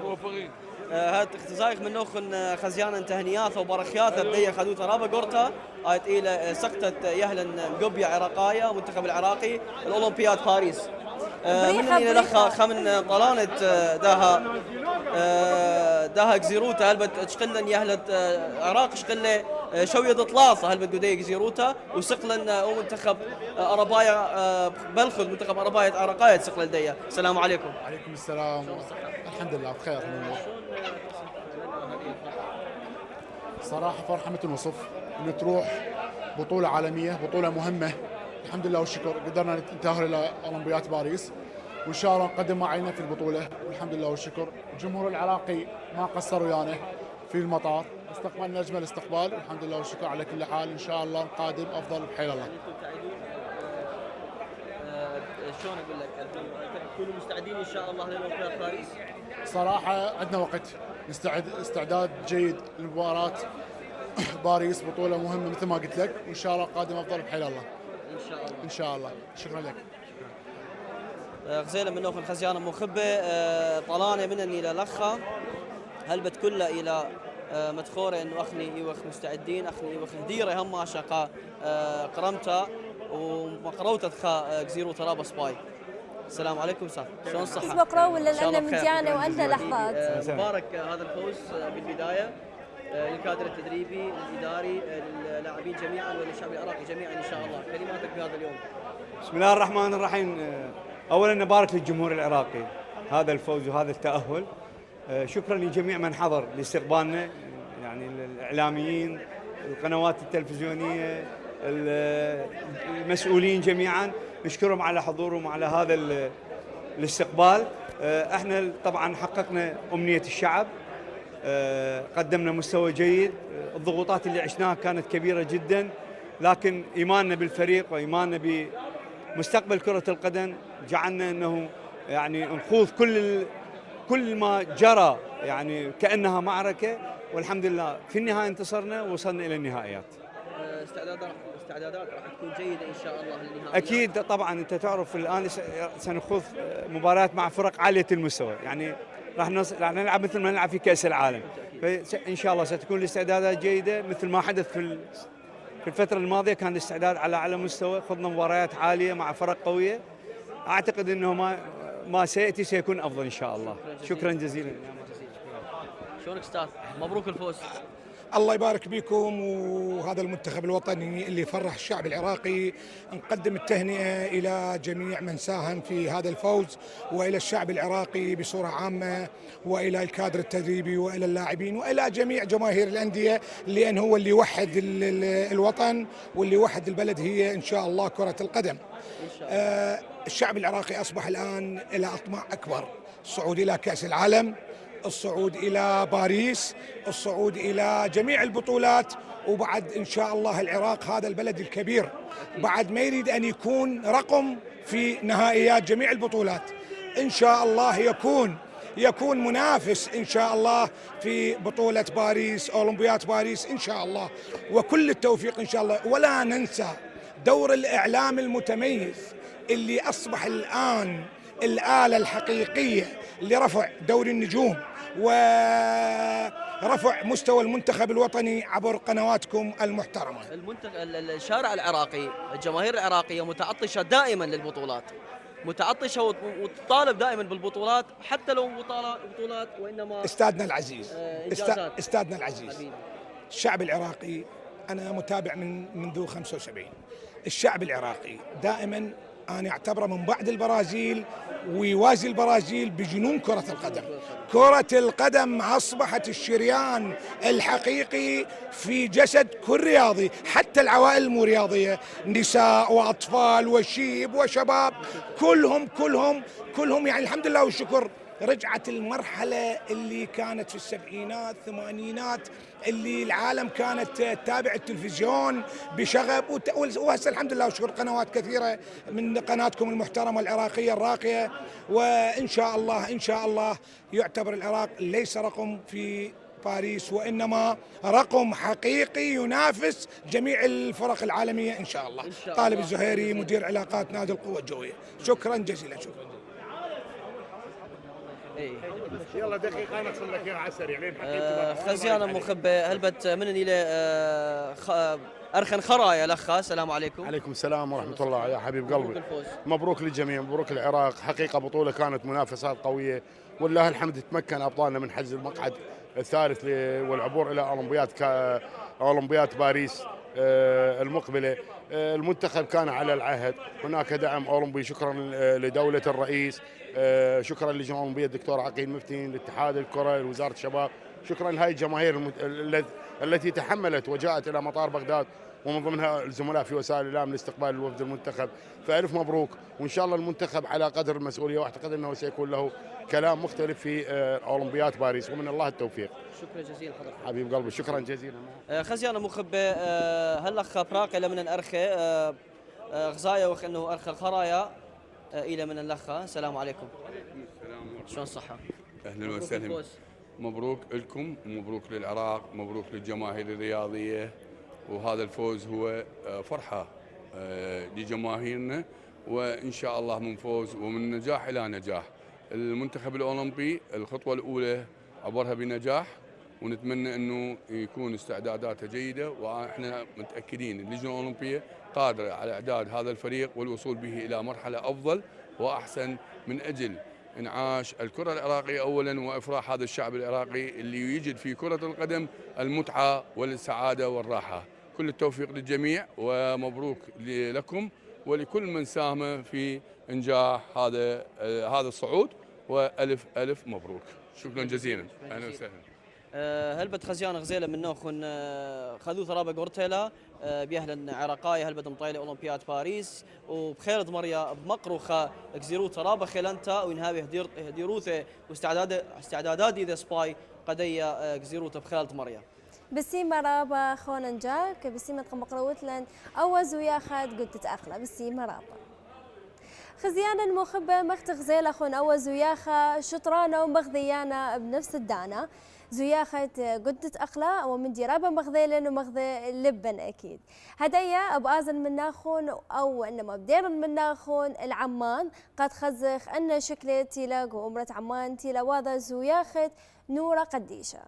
موفقين. هاد اختزايق من نوخن خزيانا تهنيات وبرخيات بديه خدوتا رابا قرطه هاي الى سقطت يهلن مقبيه عراقايه منتخب العراقي الاولمبياد باريس. من الى لخا خمن طلانه داها جزيروتا هلبت شقلن يهلت عراق شقله شويه طلاصه هلبت قديه جزيروتا وسقلن منتخب اربايا بلخذ منتخب اربايا عراقايه سقل ديه. السلام عليكم. وعليكم السلام. الحمد لله بخير. صراحه فرحه مثل وصف انه تروح بطوله عالميه بطوله مهمه الحمد لله والشكر قدرنا نتاهل الى اولمبياد باريس وان شاء الله نقدم ما علينا في البطوله والحمد لله والشكر. الجمهور العراقي ما قصر ويانا في المطار استقبلنا اجمل استقبال والحمد لله والشكر على كل حال. ان شاء الله نقادم افضل بحيل الله. شلون اقول لك تكونوا مستعدين ان شاء الله للاولمبياد باريس؟ صراحه عندنا وقت نستعد استعداد جيد لمباراه باريس بطوله مهمه مثل ما قلت لك وان شاء الله قادم افضل بحيل الله. ان شاء الله. ان شاء الله. شكرا لك. غزيله من نوف الخزيانه مخبه طلانه منني الى لخا هلبت كلها الى مدخوره انه اخني ايوخ مستعدين اخني ايوخ هديره هم شقا قرمتها ومقروته خا جزيرو ترابا سباي. السلام عليكم سام شلون الصحه؟ بقرا ولا لان متيانه وانت لحظات. مبارك هذا الفوز بالبدايه للكادر التدريبي الاداري للاعبين جميعا وللشعب العراقي جميعا ان شاء الله. كلماتك بهذا اليوم. بسم الله الرحمن الرحيم. اولا نبارك للجمهور العراقي هذا الفوز وهذا التاهل. شكرا لجميع من حضر لاستقبالنا يعني الاعلاميين القنوات التلفزيونيه المسؤولين جميعا نشكرهم على حضورهم على هذا الاستقبال. احنا طبعا حققنا امنيه الشعب قدمنا مستوى جيد. الضغوطات اللي عشناها كانت كبيره جدا لكن ايماننا بالفريق وايماننا بمستقبل كره القدم جعلنا انه يعني نخوض كل ما جرى يعني كانها معركه والحمد لله في النهايه انتصرنا ووصلنا الى النهائيات. استعدادات راح تكون جيده ان شاء الله للنهائيات. اكيد طبعا انت تعرف الان سنخوض مباريات مع فرق عاليه المستوى يعني راح نلعب مثل ما نلعب في كاس العالم فان شاء الله ستكون الاستعدادات جيده مثل ما حدث في الفتره الماضيه كان الاستعداد على اعلى مستوى. خضنا مباريات عاليه مع فرق قويه اعتقد انه ما سياتي سيكون افضل ان شاء الله. شكرا جزيلا. شلونك استاذ؟ مبروك الفوز. الله يبارك بكم وهذا المنتخب الوطني اللي فرح الشعب العراقي. نقدم التهنئة إلى جميع من ساهم في هذا الفوز وإلى الشعب العراقي بصورة عامة وإلى الكادر التدريبي وإلى اللاعبين وإلى جميع جماهير الأندية لأن هو اللي يوحد الوطن واللي يوحد البلد هي إن شاء الله كرة القدم. الشعب العراقي أصبح الآن إلى أطماع أكبر. الصعود إلى كأس العالم الصعود إلى باريس، الصعود إلى جميع البطولات. وبعد إن شاء الله العراق هذا البلد الكبير بعد ما يريد أن يكون رقم في نهائيات جميع البطولات. إن شاء الله يكون منافس إن شاء الله في بطولة باريس، أولمبياد باريس إن شاء الله، وكل التوفيق إن شاء الله. ولا ننسى دور الإعلام المتميز اللي أصبح الآن الآلة الحقيقية لرفع دوري النجوم ورفع مستوى المنتخب الوطني عبر قنواتكم المحترمة. الشارع العراقي، الجماهير العراقية متعطشة دائما للبطولات، متعطشة وتطالب دائما بالبطولات، حتى لو بطولات وإنما استاذنا العزيز إنجازات. استاذنا العزيز الشعب العراقي، أنا متابع منذ 75. الشعب العراقي دائما أنا أعتبره من بعد البرازيل ويوازي البرازيل بجنون كرة القدم. كرة القدم أصبحت الشريان الحقيقي في جسد كل رياضي، حتى العوائل المو رياضية، نساء وأطفال وشيب وشباب، كلهم يعني الحمد لله والشكر. رجعت المرحلة اللي كانت في السبعينات الثمانينات اللي العالم كانت تتابع التلفزيون بشغف، وهسه الحمد لله والشكر قنوات كثيرة من قناتكم المحترمة العراقية الراقية. وإن شاء الله يعتبر العراق ليس رقم في باريس، وإنما رقم حقيقي ينافس جميع الفرق العالمية إن شاء الله. طالب الزهيري، مدير علاقات نادي القوة الجوية. شكرا جزيلا. شكرا. يلا دقيقة أنا أصل لك إياها على السريع لين خزيانة مخبة هلبت من إلى أرخن خرايا لخا. السلام عليكم. عليكم السلام ورحمة الله يا حبيب قلبي. مبروك للجميع، مبروك العراق. حقيقة بطولة كانت منافسات قوية، والله الحمد تمكن أبطالنا من حجز المقعد الثالث والعبور إلى أولمبياد باريس المقبلة. المنتخب كان على العهد، هناك دعم أولمبي. شكرا لدولة الرئيس، شكرا لجنة الأولمبية الدكتور عقيل مفتين، لاتحاد الكرة، لوزارة الشباب. شكرا لهذه الجماهير التي تحملت وجاءت إلى مطار بغداد، ومن ضمنها الزملاء في وسائل الإعلام لاستقبال الوفد المنتخب. فألف مبروك، وإن شاء الله المنتخب على قدر المسؤولية، وأعتقد أنه سيكون له كلام مختلف في أولمبياد باريس، ومن الله التوفيق. شكرا جزيلا حضرتك حبيب قلبي، شكرا جزيلا. خزيانة مخبة هلخ براقة لمن الأرخة غزايا وخنه أرخ الخرايا إلى من اللخة. السلام عليكم. شلون الصحة؟ أهلا وسهلا. مبروك لكم ومبروك للعراق، مبروك للجماهير الرياضية، وهذا الفوز هو فرحة لجماهيرنا، وإن شاء الله من فوز ومن نجاح إلى نجاح. المنتخب الأولمبي الخطوة الأولى عبرها بنجاح، ونتمنى أنه يكون استعداداته جيدة، وإحنا متأكدين اللجنة الأولمبية قادرة على إعداد هذا الفريق والوصول به إلى مرحلة أفضل وأحسن من أجل إنعاش الكرة العراقية أولا، وإفراح هذا الشعب العراقي اللي يجد في كرة القدم المتعة والسعادة والراحة. كل التوفيق للجميع، ومبروك لكم ولكل من ساهم في إنجاح هذا الصعود، وألف ألف مبروك. شكرا جزيلا. أهلا وسهلا. هلبت خزيانة غزيلة من نوخن خذوا ثرابة قورتيلا بيهلن عراقاية هلبت مطايلة أولمبياد باريس، وبخير دمريا بمقروخة اكزيرو ثرابة خيلانتا وينهابي هديروثة واستعدادات إذا سباي قدية اكزيروثة بخير دمريا. بسيمة رابا خونن جاك بسيمة قمقروت لن أوز وياخد قلت تأخلى بسيمة رابا. خزيانا المخبة مخت غزيلة خون أوز وياخا شطرانة ومغذيانا بنفس الدانا زياخت قدت أخلا ومن ديرابة مغذيلن ومغذي لبن أكيد. هدايا بآزن من ناخون أو إنما بدير من ناخون العمان قد خزخ أن شكلة تيلا وأمرة عمان تيلا واذا زياخت نورة قديشة.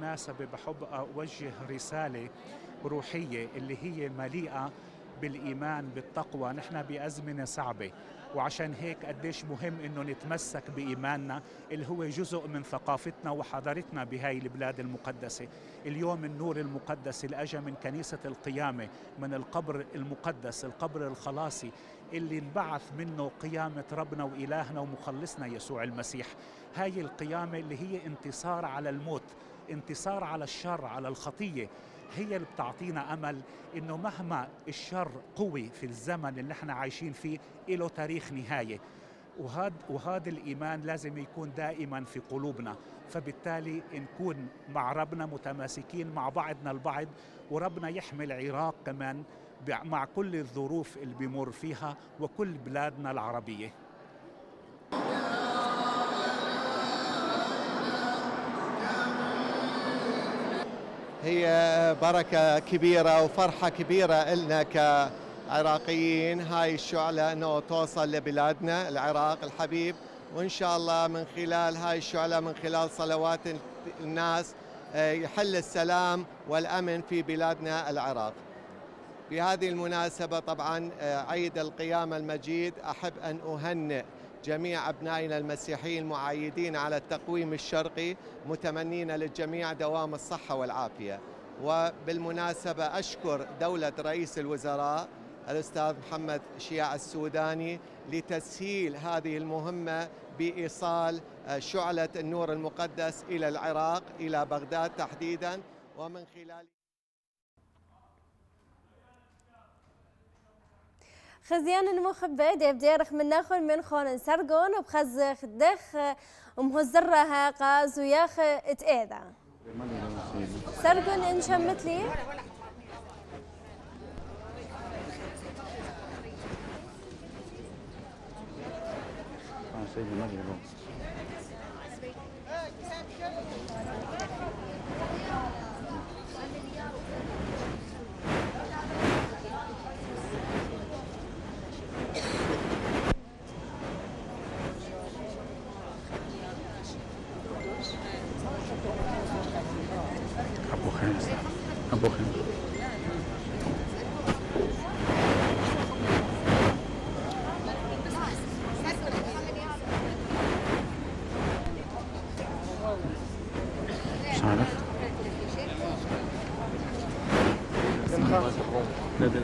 وبهالمناسبة بحب أوجه رسالة روحية اللي هي مليئة بالإيمان بالتقوى. نحن بأزمنة صعبة، وعشان هيك قديش مهم إنه نتمسك بإيماننا اللي هو جزء من ثقافتنا وحضارتنا بهاي البلاد المقدسة. اليوم النور المقدس اللي أجا من كنيسة القيامة، من القبر المقدس، القبر الخلاصي اللي انبعث منه قيامة ربنا وإلهنا ومخلصنا يسوع المسيح. هاي القيامة اللي هي انتصار على الموت، انتصار على الشر، على الخطية، هي اللي بتعطينا أمل إنه مهما الشر قوي في الزمن اللي احنا عايشين فيه له تاريخ نهاية. وهذا الإيمان لازم يكون دائما في قلوبنا، فبالتالي نكون مع ربنا متماسكين مع بعضنا البعض، وربنا يحمي العراق كمان مع كل الظروف اللي بيمر فيها وكل بلادنا العربية. هي بركة كبيرة وفرحة كبيرة لنا كعراقيين، هاي الشعلة أنه توصل لبلادنا العراق الحبيب، وإن شاء الله من خلال هاي الشعلة، من خلال صلوات الناس، يحل السلام والأمن في بلادنا العراق. بهذه المناسبة طبعا عيد القيامة المجيد، أحب أن أهنئ جميع أبنائنا المسيحيين المعايدين على التقويم الشرقي، متمنين للجميع دوام الصحة والعافية. وبالمناسبة أشكر دولة رئيس الوزراء الأستاذ محمد شياع السوداني لتسهيل هذه المهمة بإيصال شعلة النور المقدس إلى العراق، إلى بغداد تحديداً، ومن خلال خزيان المخبى ديب ديرخ من ناخل من خون سرقون وبخز خدخ ومهزرها قاز وياخ اتأذى سرقون إن شمت لي أبو خير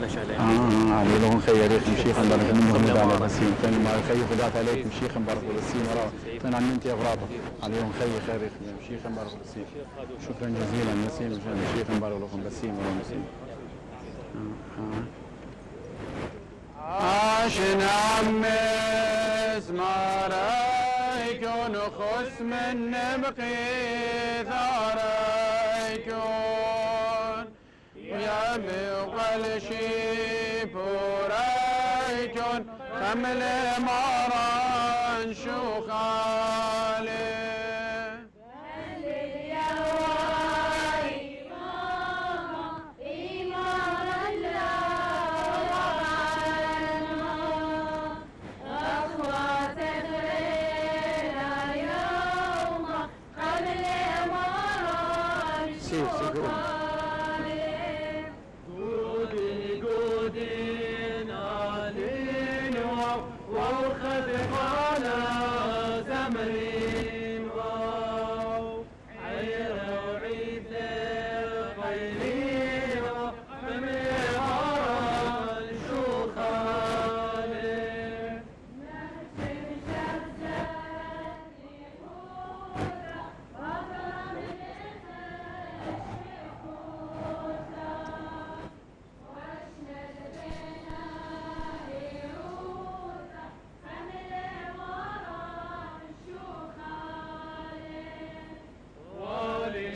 مش عارف علي لهم خيريك مشيخ مبارك المهمد على بسيم فين ما خي خدات عليك مشيخ مبارك بسيم وراه فين عن انت افراطه عليهم خيريك مشيخ مبارك بسيم شكرا جزيلا نسيم مشيخ مبارك لكم بسيم وراه نسيم عاشن عمس ما رايكون خص من نبقي ثاريكون ويا مقل شيب ورايكون خمل ماران شو خالي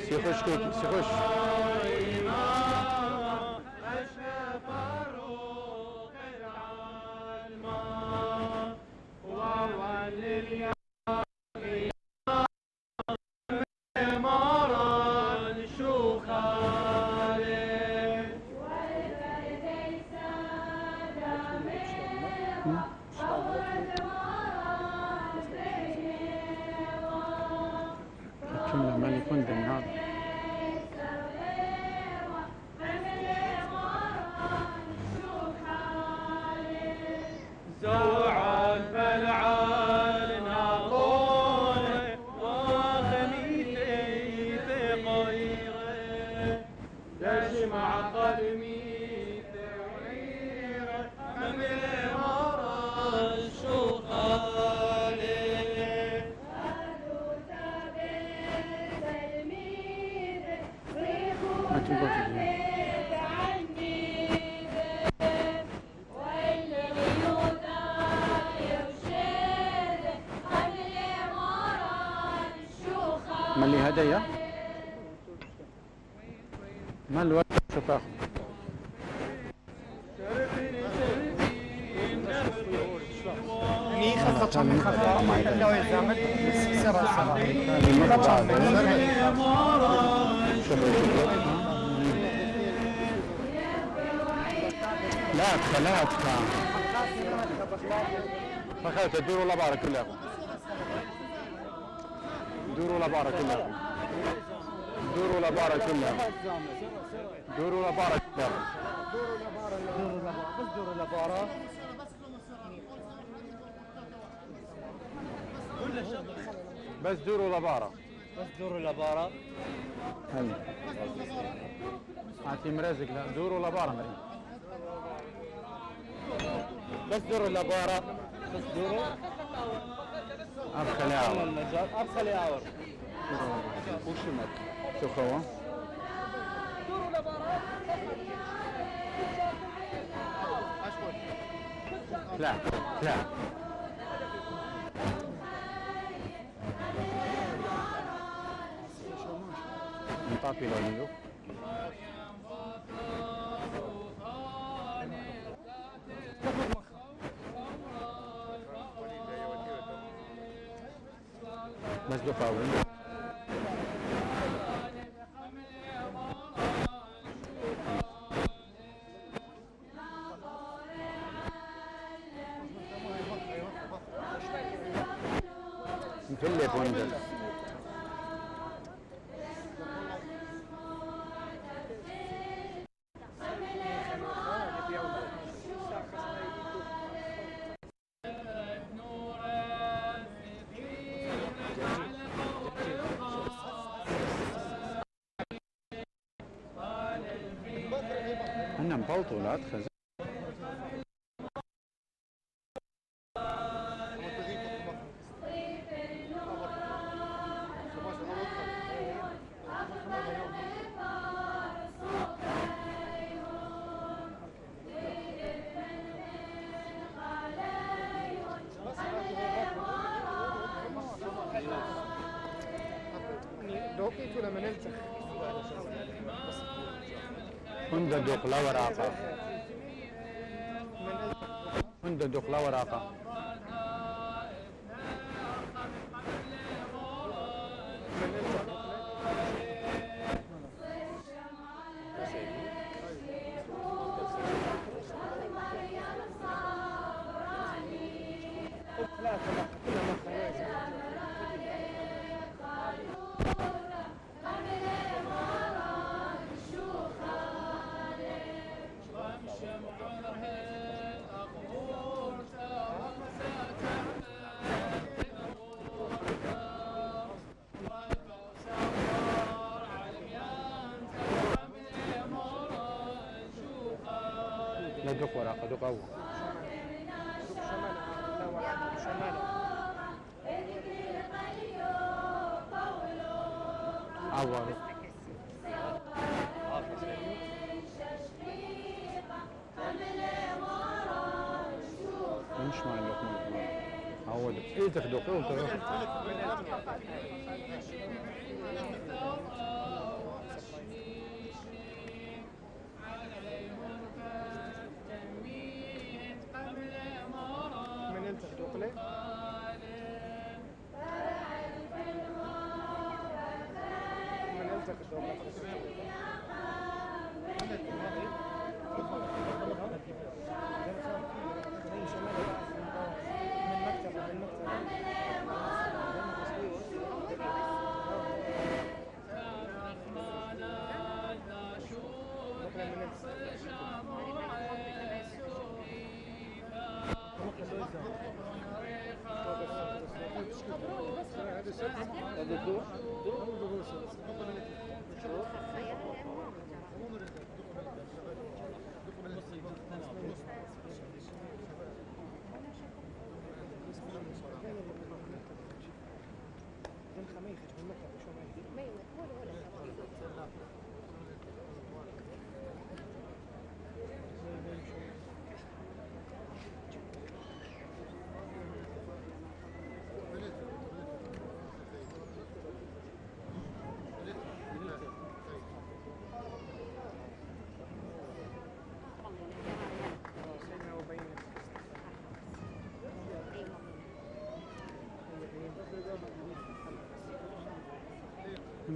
سيخش كيك سيخش كنا ما يكون هذا دش مع قدمي ثورير حمل ورا الشوخالي ملي هدايا ما الوقت تاخذ ني خفة من خفة ما يخلوه يزامل سرا لا فخلت تدور ولا بارك كلها دور ولا بارك كلها دور ولا بارك كلها دور ولا بارك كلها بس دور ولا بارك بس دور ولا بارة هلا اعطي مرازق لا دور ولا بارك مريم بس دور ولا بارة بس دور ابخلي عور المجال ابخلي عور وشمك شو خوا لا نطافي لوليو بس دفاوي نفلت ونزل انا مبلطو لا تخزن دوقيت ولا منلتخ هنددق لا وراقة هنددق لا وراقة لا دق وراقة دق أول أول مش مع اللقمة أول إيه تخدقه وتروح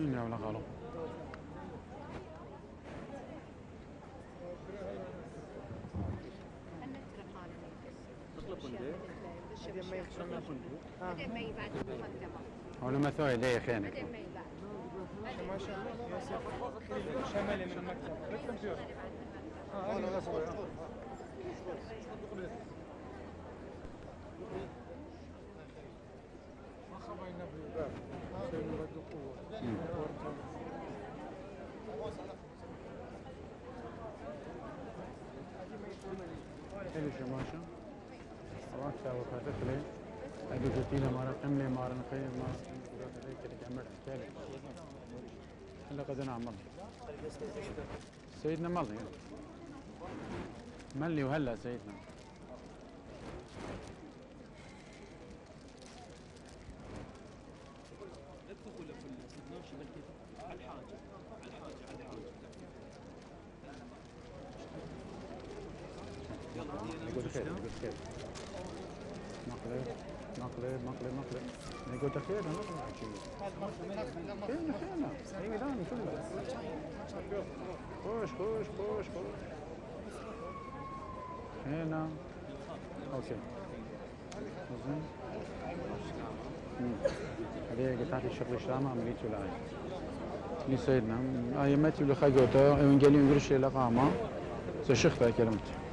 من ولا غلط ولا ما سوي دي خينك شمالي من المكتب حلو شماشة طبعا ساوي فاتت لي أبي قلت له مرة قملي مرة نخيل مرة قلت لي كده عملت تالي هلا قد نعمل سيدنا ملي ملي وهلا سيدنا يقول خير يقول خير مقلب يقول خير انا ما خير هي داني كله خوش هنا اوكي زين هذه قطعت الشغل شلامه عمليه ولا لي سيدنا هاي ماتي ولا خاجوتا انجلي انجلش لقامه سشخت كلمت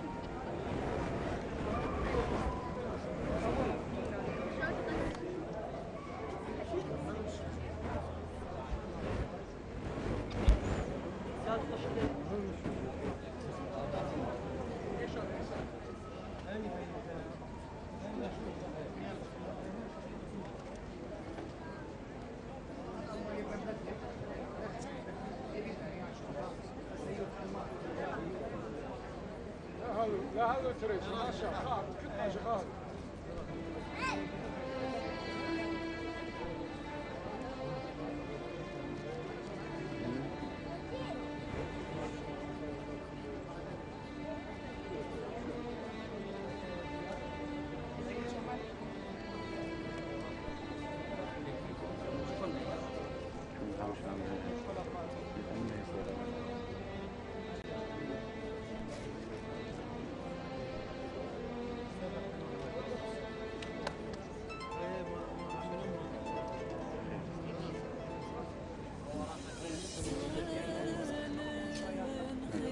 لا هذا تريش ما شغال كلها شغال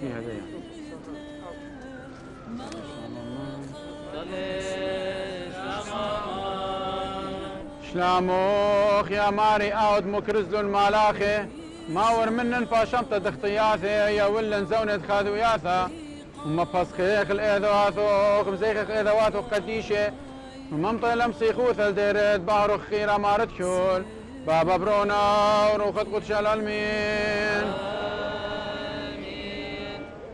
في هدايا شلاموخ يا ماري اود مكرزلو المالاخي ماور منن فاشمطة دختياثي يا ولن زونة خاذوياثا وما فسخيخ الاذواثوخ مزيخ اذواثو قديشة وممطي لمسيخوث الديرت بارو خيرا مارت شول بابا برونا وروخت قدش الالمين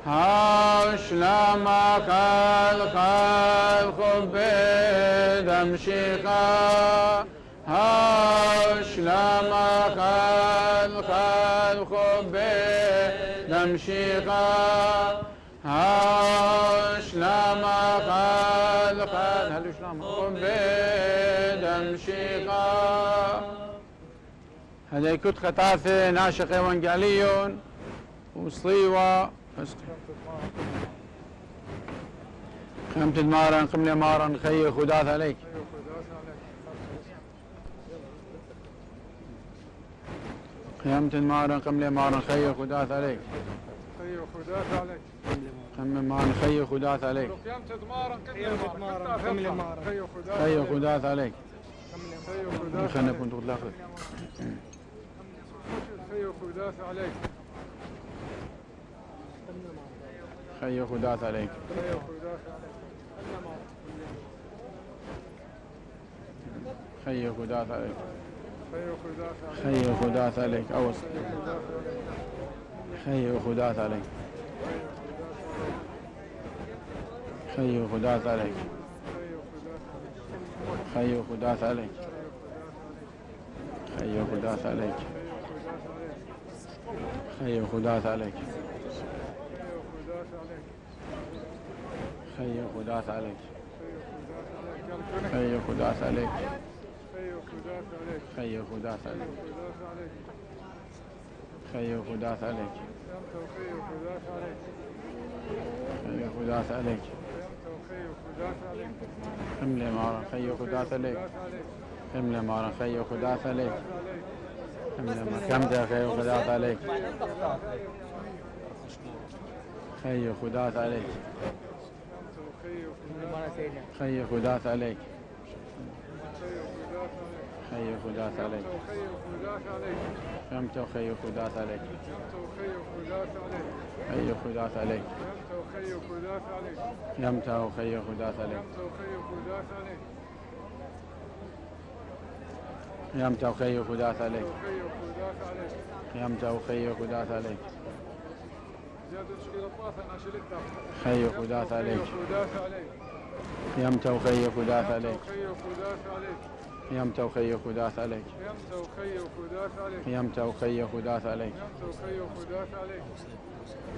هاوش لما خال خبي دمشيخا هاوش لما خال خبي دمشيخا هاوش لما خال هلوش لما خبي دمشيخا هذا كنت خطاثي ناشق وانجاليون وصليوة خمت مارا قملي مارا خي خداث عليك خيمت مارا قملي مارا خي خداث عليك خي خداث عليك خم مارا خي خداث عليك خيمت مارا قملي مارا خي خداث عليك خي خلنا كنت تلاخذ خي خداث عليك خي خداث عليك خي خداث عليك خي خداث عليك أوس خي خداث عليك خي خداث عليك خي خداث عليك خي خداث عليك خي خداث عليك خي خداث عليك خي خداث عليك خي خداث عليك خي وخداث عليك يمت وخي وخداث عليك خي وخداث عليك يمت وخي وخداث عليك حملة مارا خي وخداث عليك حملة مارا خي وخداث عليك حملة مارا كمتة خي وخداث عليك خي وخداث عليك خي وخداث عليك خي وخداث عليك يمت وخي وخداث عليك خي وخداث عليك يمت وخي وخداث عليك يمت وخي وخداث عليك يمت وخي وخداث عليك خي وخداث عليك يمت وخي وخداث عليك يمت وخي وخداث عليك يمت وخي وخداث عليك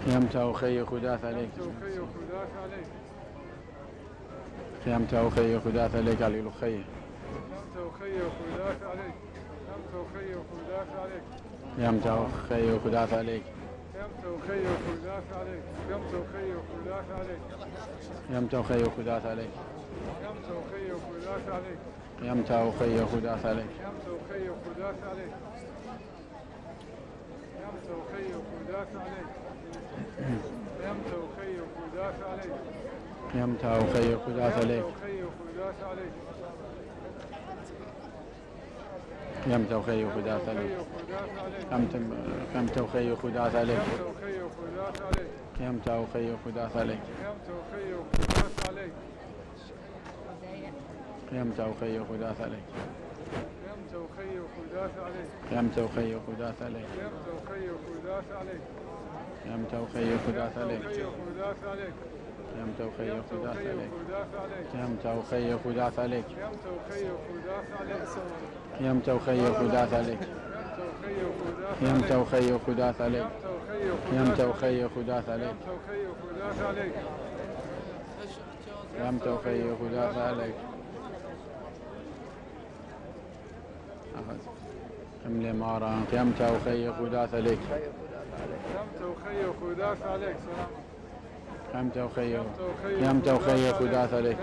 يمت وخي وخداث عليك يمت وخي وخداث عليك علي الخي يمت وخي وخداث عليك يمت وخي وخداث عليك يمت وخي وخداث عليك يمت وخي وخداث عليك يمت وخي وخداث عليك يمت وخي وخداث عليك يمت وخي وخداث عليك يمت وخي وخداث عليك يمت وخي وخداث عليك يمت وخي وخداث عليك يمت وخي وخداث عليك يمت وخي وخداث عليك يمت وخي وخداث عليك يمت وخي وخداث عليك يمت وخي وخداث عليك يمت وخي وخداث عليك حملة مارا يمت وخي وخداث عليك يمت وخي وخداث عليك يمت وخي يمت وخي وخداث عليك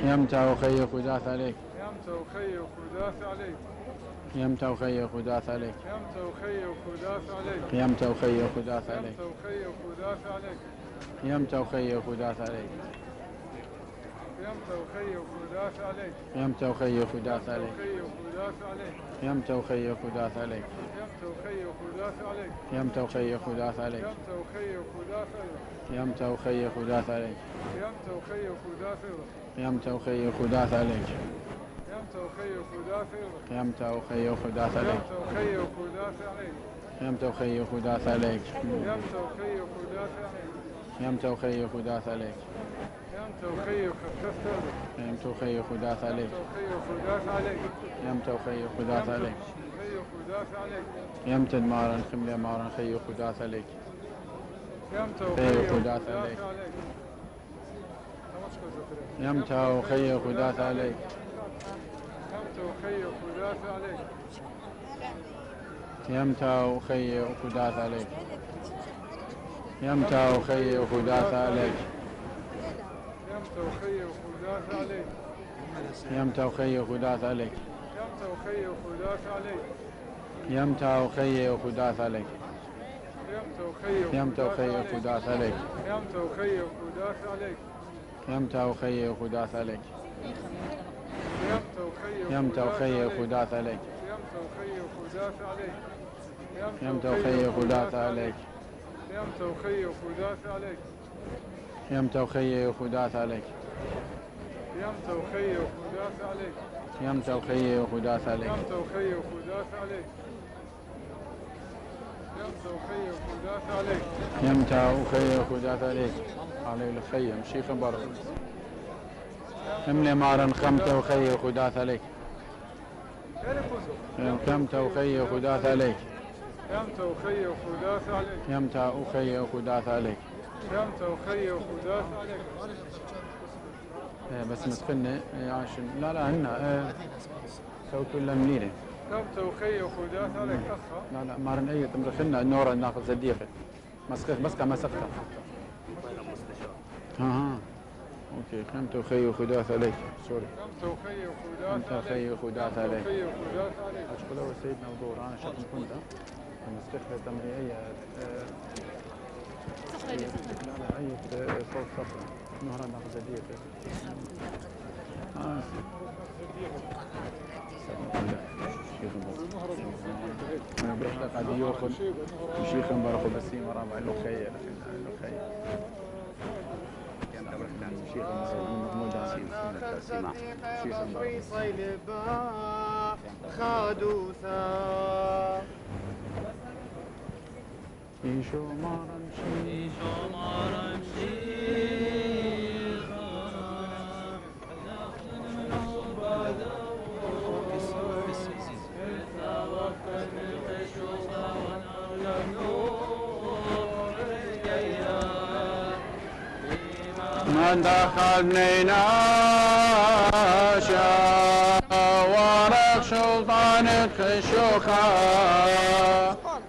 يمت وخي وخداث عليك يمت وخي وخداث عليك يمت وخي وخداث عليك يمت وخي وخداث عليك يمت وخي وخداث عليك يمت وخي وخداث عليك يمت وخي وخداث عليك يمت وخي وخداث عليك يمت وخي وخداث عليك يمت وخي وخداث عليك يمت وخي وخداث عليك يمت وخي وخداث عليك يمت وخي وخداث عليك يمت وخي وخداث عليك يمت مارا خملة مارا خي وخداث عليك خي وخداث عليك يمت وخي وخداث عليك يمت وخي وخداث عليك يمت وخي وخداث عليك يمت وخي وخداث عليك يمت وخي وخداث عليك يمت وخي وخداث عليك يمت وخي وخداث عليك يمت وخي وخداث عليك يمت وخي وخداث عليك يمت وخي وخداث عليك يمت وخي وخداث عليك يمت وخي وخداث عليك علي الخيم شيخ برضه حملة مارا خمت وخي وخداث عليك يمت وخي وخداث عليك يمت وخي وخداث عليك يمت وخي وخداث عليك يمت وخي وخداث عليك بس متقنة عشان لا هن سووا كلها منيرة كمت وخي وخودات عليك أخا. لا ما رنية مرخنا النور ناخذ صديقي مسكت بس كما مسكتها. ها اوكي كمت وخي وخودات عليك سوري. كمت وخي وخودات عليك. كمت وخي وخودات عليك. خي وخودات عليك. اشكر له سيدنا ودور انا شكل كنت مسكتها تمريعية لا أي صوت صفرة نهران ناخذ صديقي. أنا بروح قاعد ياخذ شيخ مبارك بسيم رابع له خير له خير. أنا بروح عند شيخ محمود عاصم شيخ مبارك. خادوثا. إيشو مارمشي إيشو مارمشي. من دخل بنينا ورق سلطان خشوخا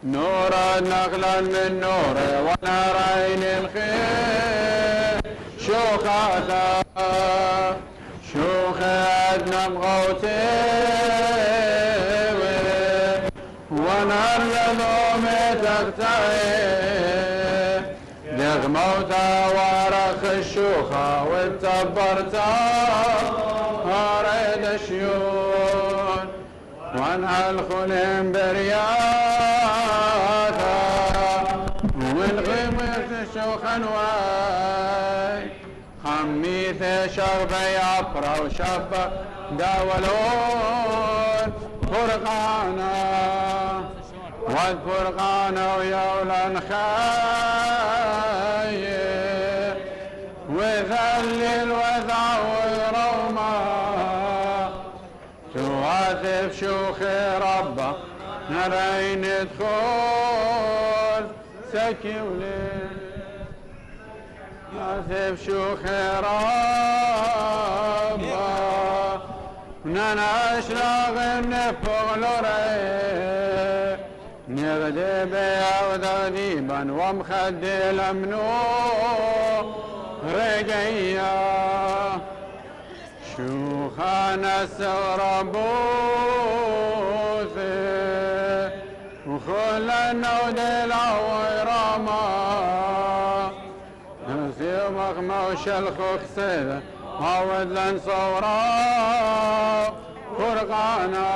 نورا نقلا من نوره ونارين الخير شوخاتا شوخ أدنى مغوتي ونار لذوم تقطعي لغموتا ورق الشوخة والتبرتا هارد الشيون وانها الخلم برياثا والغمت الشوخة نواي خميث شربي عبرة وشبة داولون فرقانا والفرقان ويولا خايف وذلل وذع وروما تواثف شوخ ربه نرين ادخل سكي وليل يواثف شوخ ربه وننا اشراق نفغ لوري نغدي بيا وذيبا ومخدي الامنو رقيا شوخانا استغربوثي وخل النود العويرما نسي مغموش الخوخ سيدة عود لن صورا فرقانا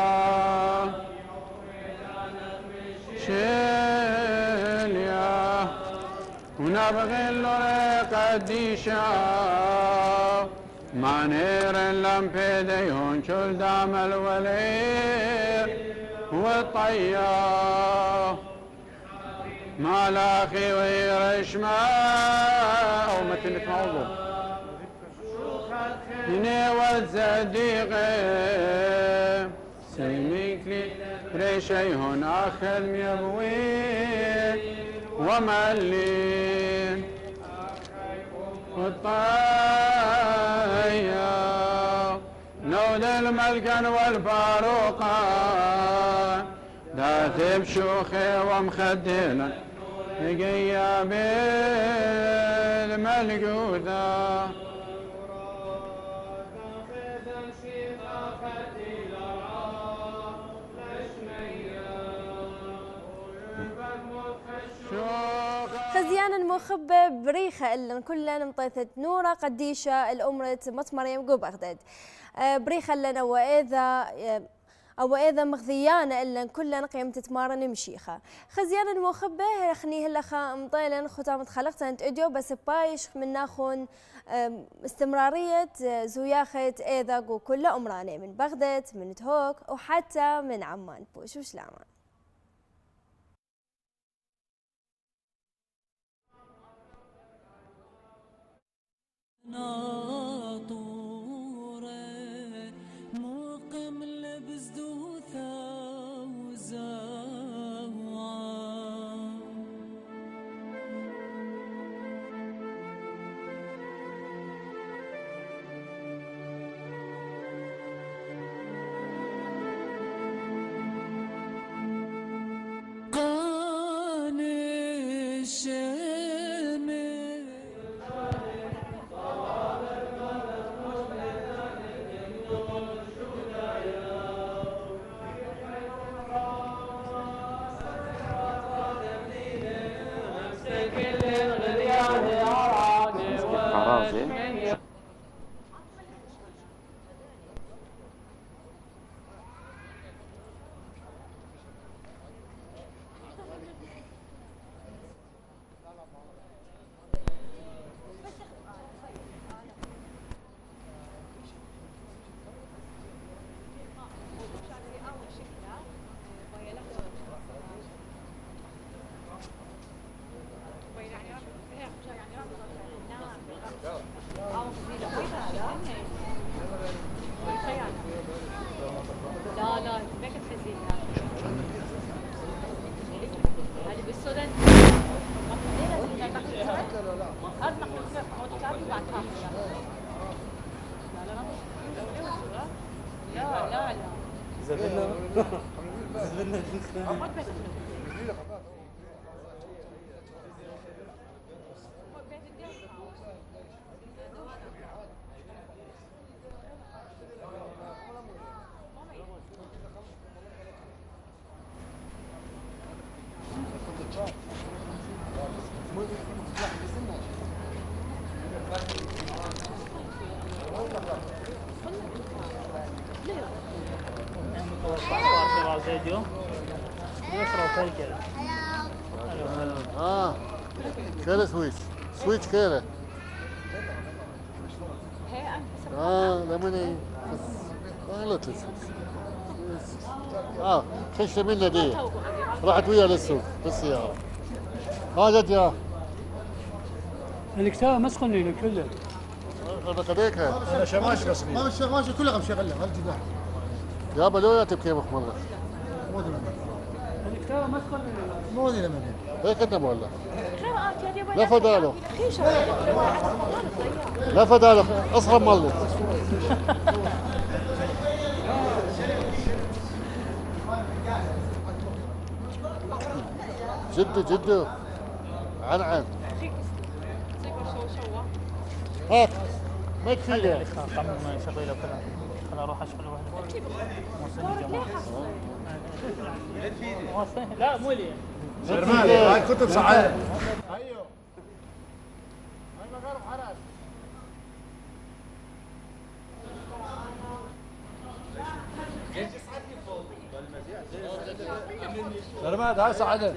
شيليا ونبغي اللوري قديشا معنير لمبيديون شل دام الولير والطيار مالاخي ويرش ماء ومتنك موضوع هني والزديقي سيميك لي ريشي هون اخذ ميبوي وملين والطيار نود الملكن والفاروقان داثب شوخي ومخدلا هقيا بالملقوذة خزيان المخبة بريخة إلا كلنا مطيثة نورة قديشة الأمرة مط مريم جو بغداد بريخة لنا وإذا مغذيانة إلا كلنا قيمة تمارن مشيخة خزيان المخبة رخنيه لخا مطيلا ختامة خلقتها انت اديو بس بايش من ناخون استمرارية زوياخة إذا وكل أمراني من بغداد من تهوك وحتى من عمان بوش وش لعمان ناطورة مقم لبس دوثة وزاوعة كيله سويتش كيله لمني لا خش منها دي راحت ويا للسوق بالسيارة هذا يا الكتاب مسخن لي كله انا كذيكها انا شماش قصدي ما الشماش كلها مشغله هالجدار يا بلويا تبكي مخمرة الكتاب مسخن لي مو دي لمن هيك انت ولا لا فداله لا فداله اصغر مالك جد عن هات ما يكفي شغله كلام انا اروح اشغل واحده لا مو لي هاي كتب صعبه ايوه هاي مقارب حراج رماد هاي صعدت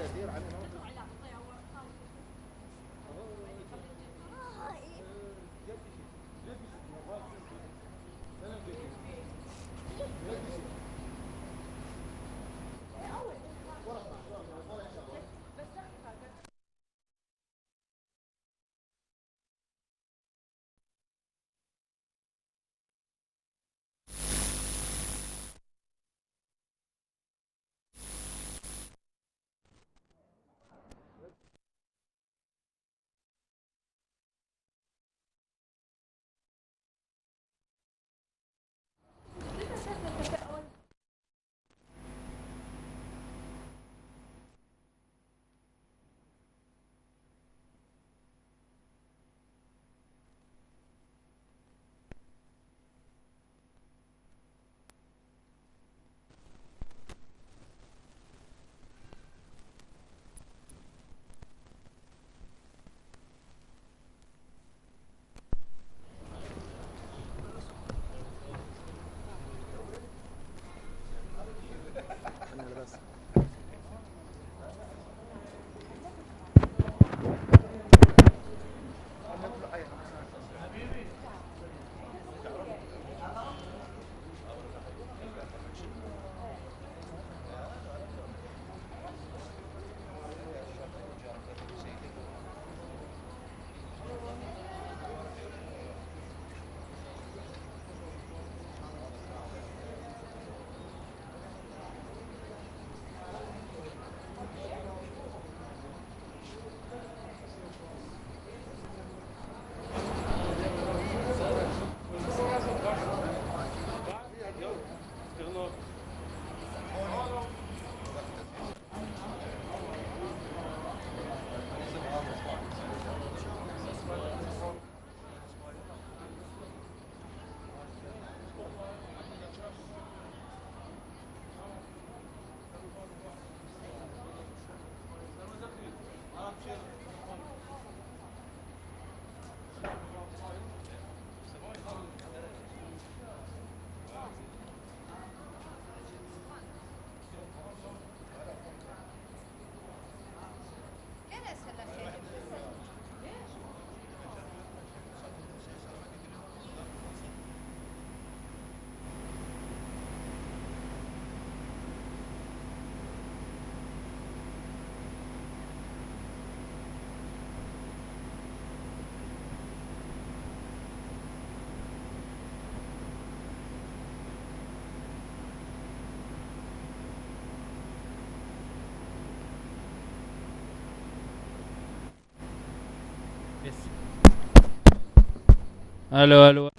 الو الو.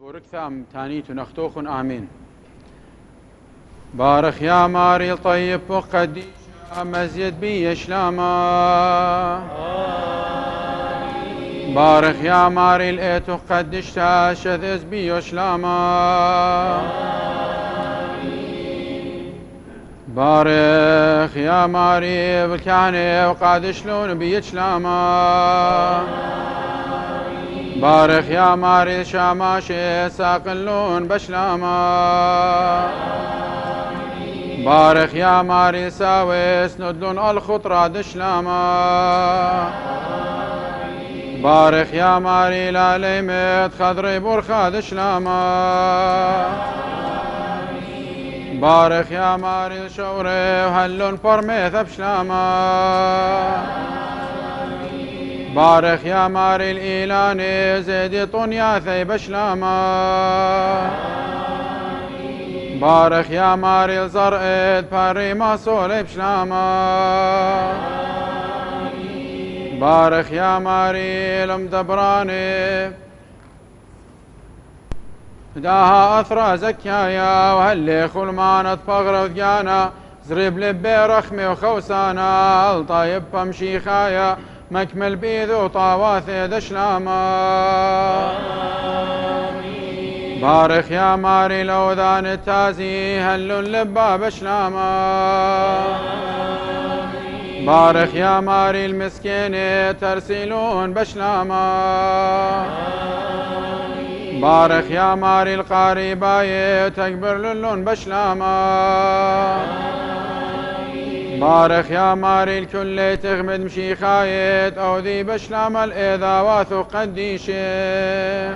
بورك ثام تانيت نختوخ آمين. بارخ يا ماري طيب وقديش مزيد بي شلاما. بارخ يا ماري لقيت وقديش شذز بي شلاما. بارخ يا ماري بالكهنة وقاد شلون بي شلاما. بارخ يا ماري شاماشي ساقلون بشلاما. بارخ يا ماري ساويس ندلون الخطرة دشلاما. بارخ يا ماري لا ليمت خضري برخا دشلاما. بارخ يا ماري شوري وهلون فرميث بشلاما. بارخ يا ماري الإيلاني زيدي طنيا ثي بشلاما. بارخ يا ماري الزرقد باري ما صولي بشلاما. بارخ يا ماري المدبراني داها أثرى زكايا وهلي خلمانة فغر ذجانا زريب لبي رخمي وخوسانا الطيب بمشي خايا مكمل بيذو طواثي دشلاما. بارخ يا ماري لوذان التازي هلو اللبا بشلاما. بارخ يا ماري المسكين ترسلون بشلاما. بارخ يا ماري القارباية تكبر للون بشلاما. بارخ يا ماري الكل تغمد مشي خايت أو ذي بشلام الإذا واثو قديشه.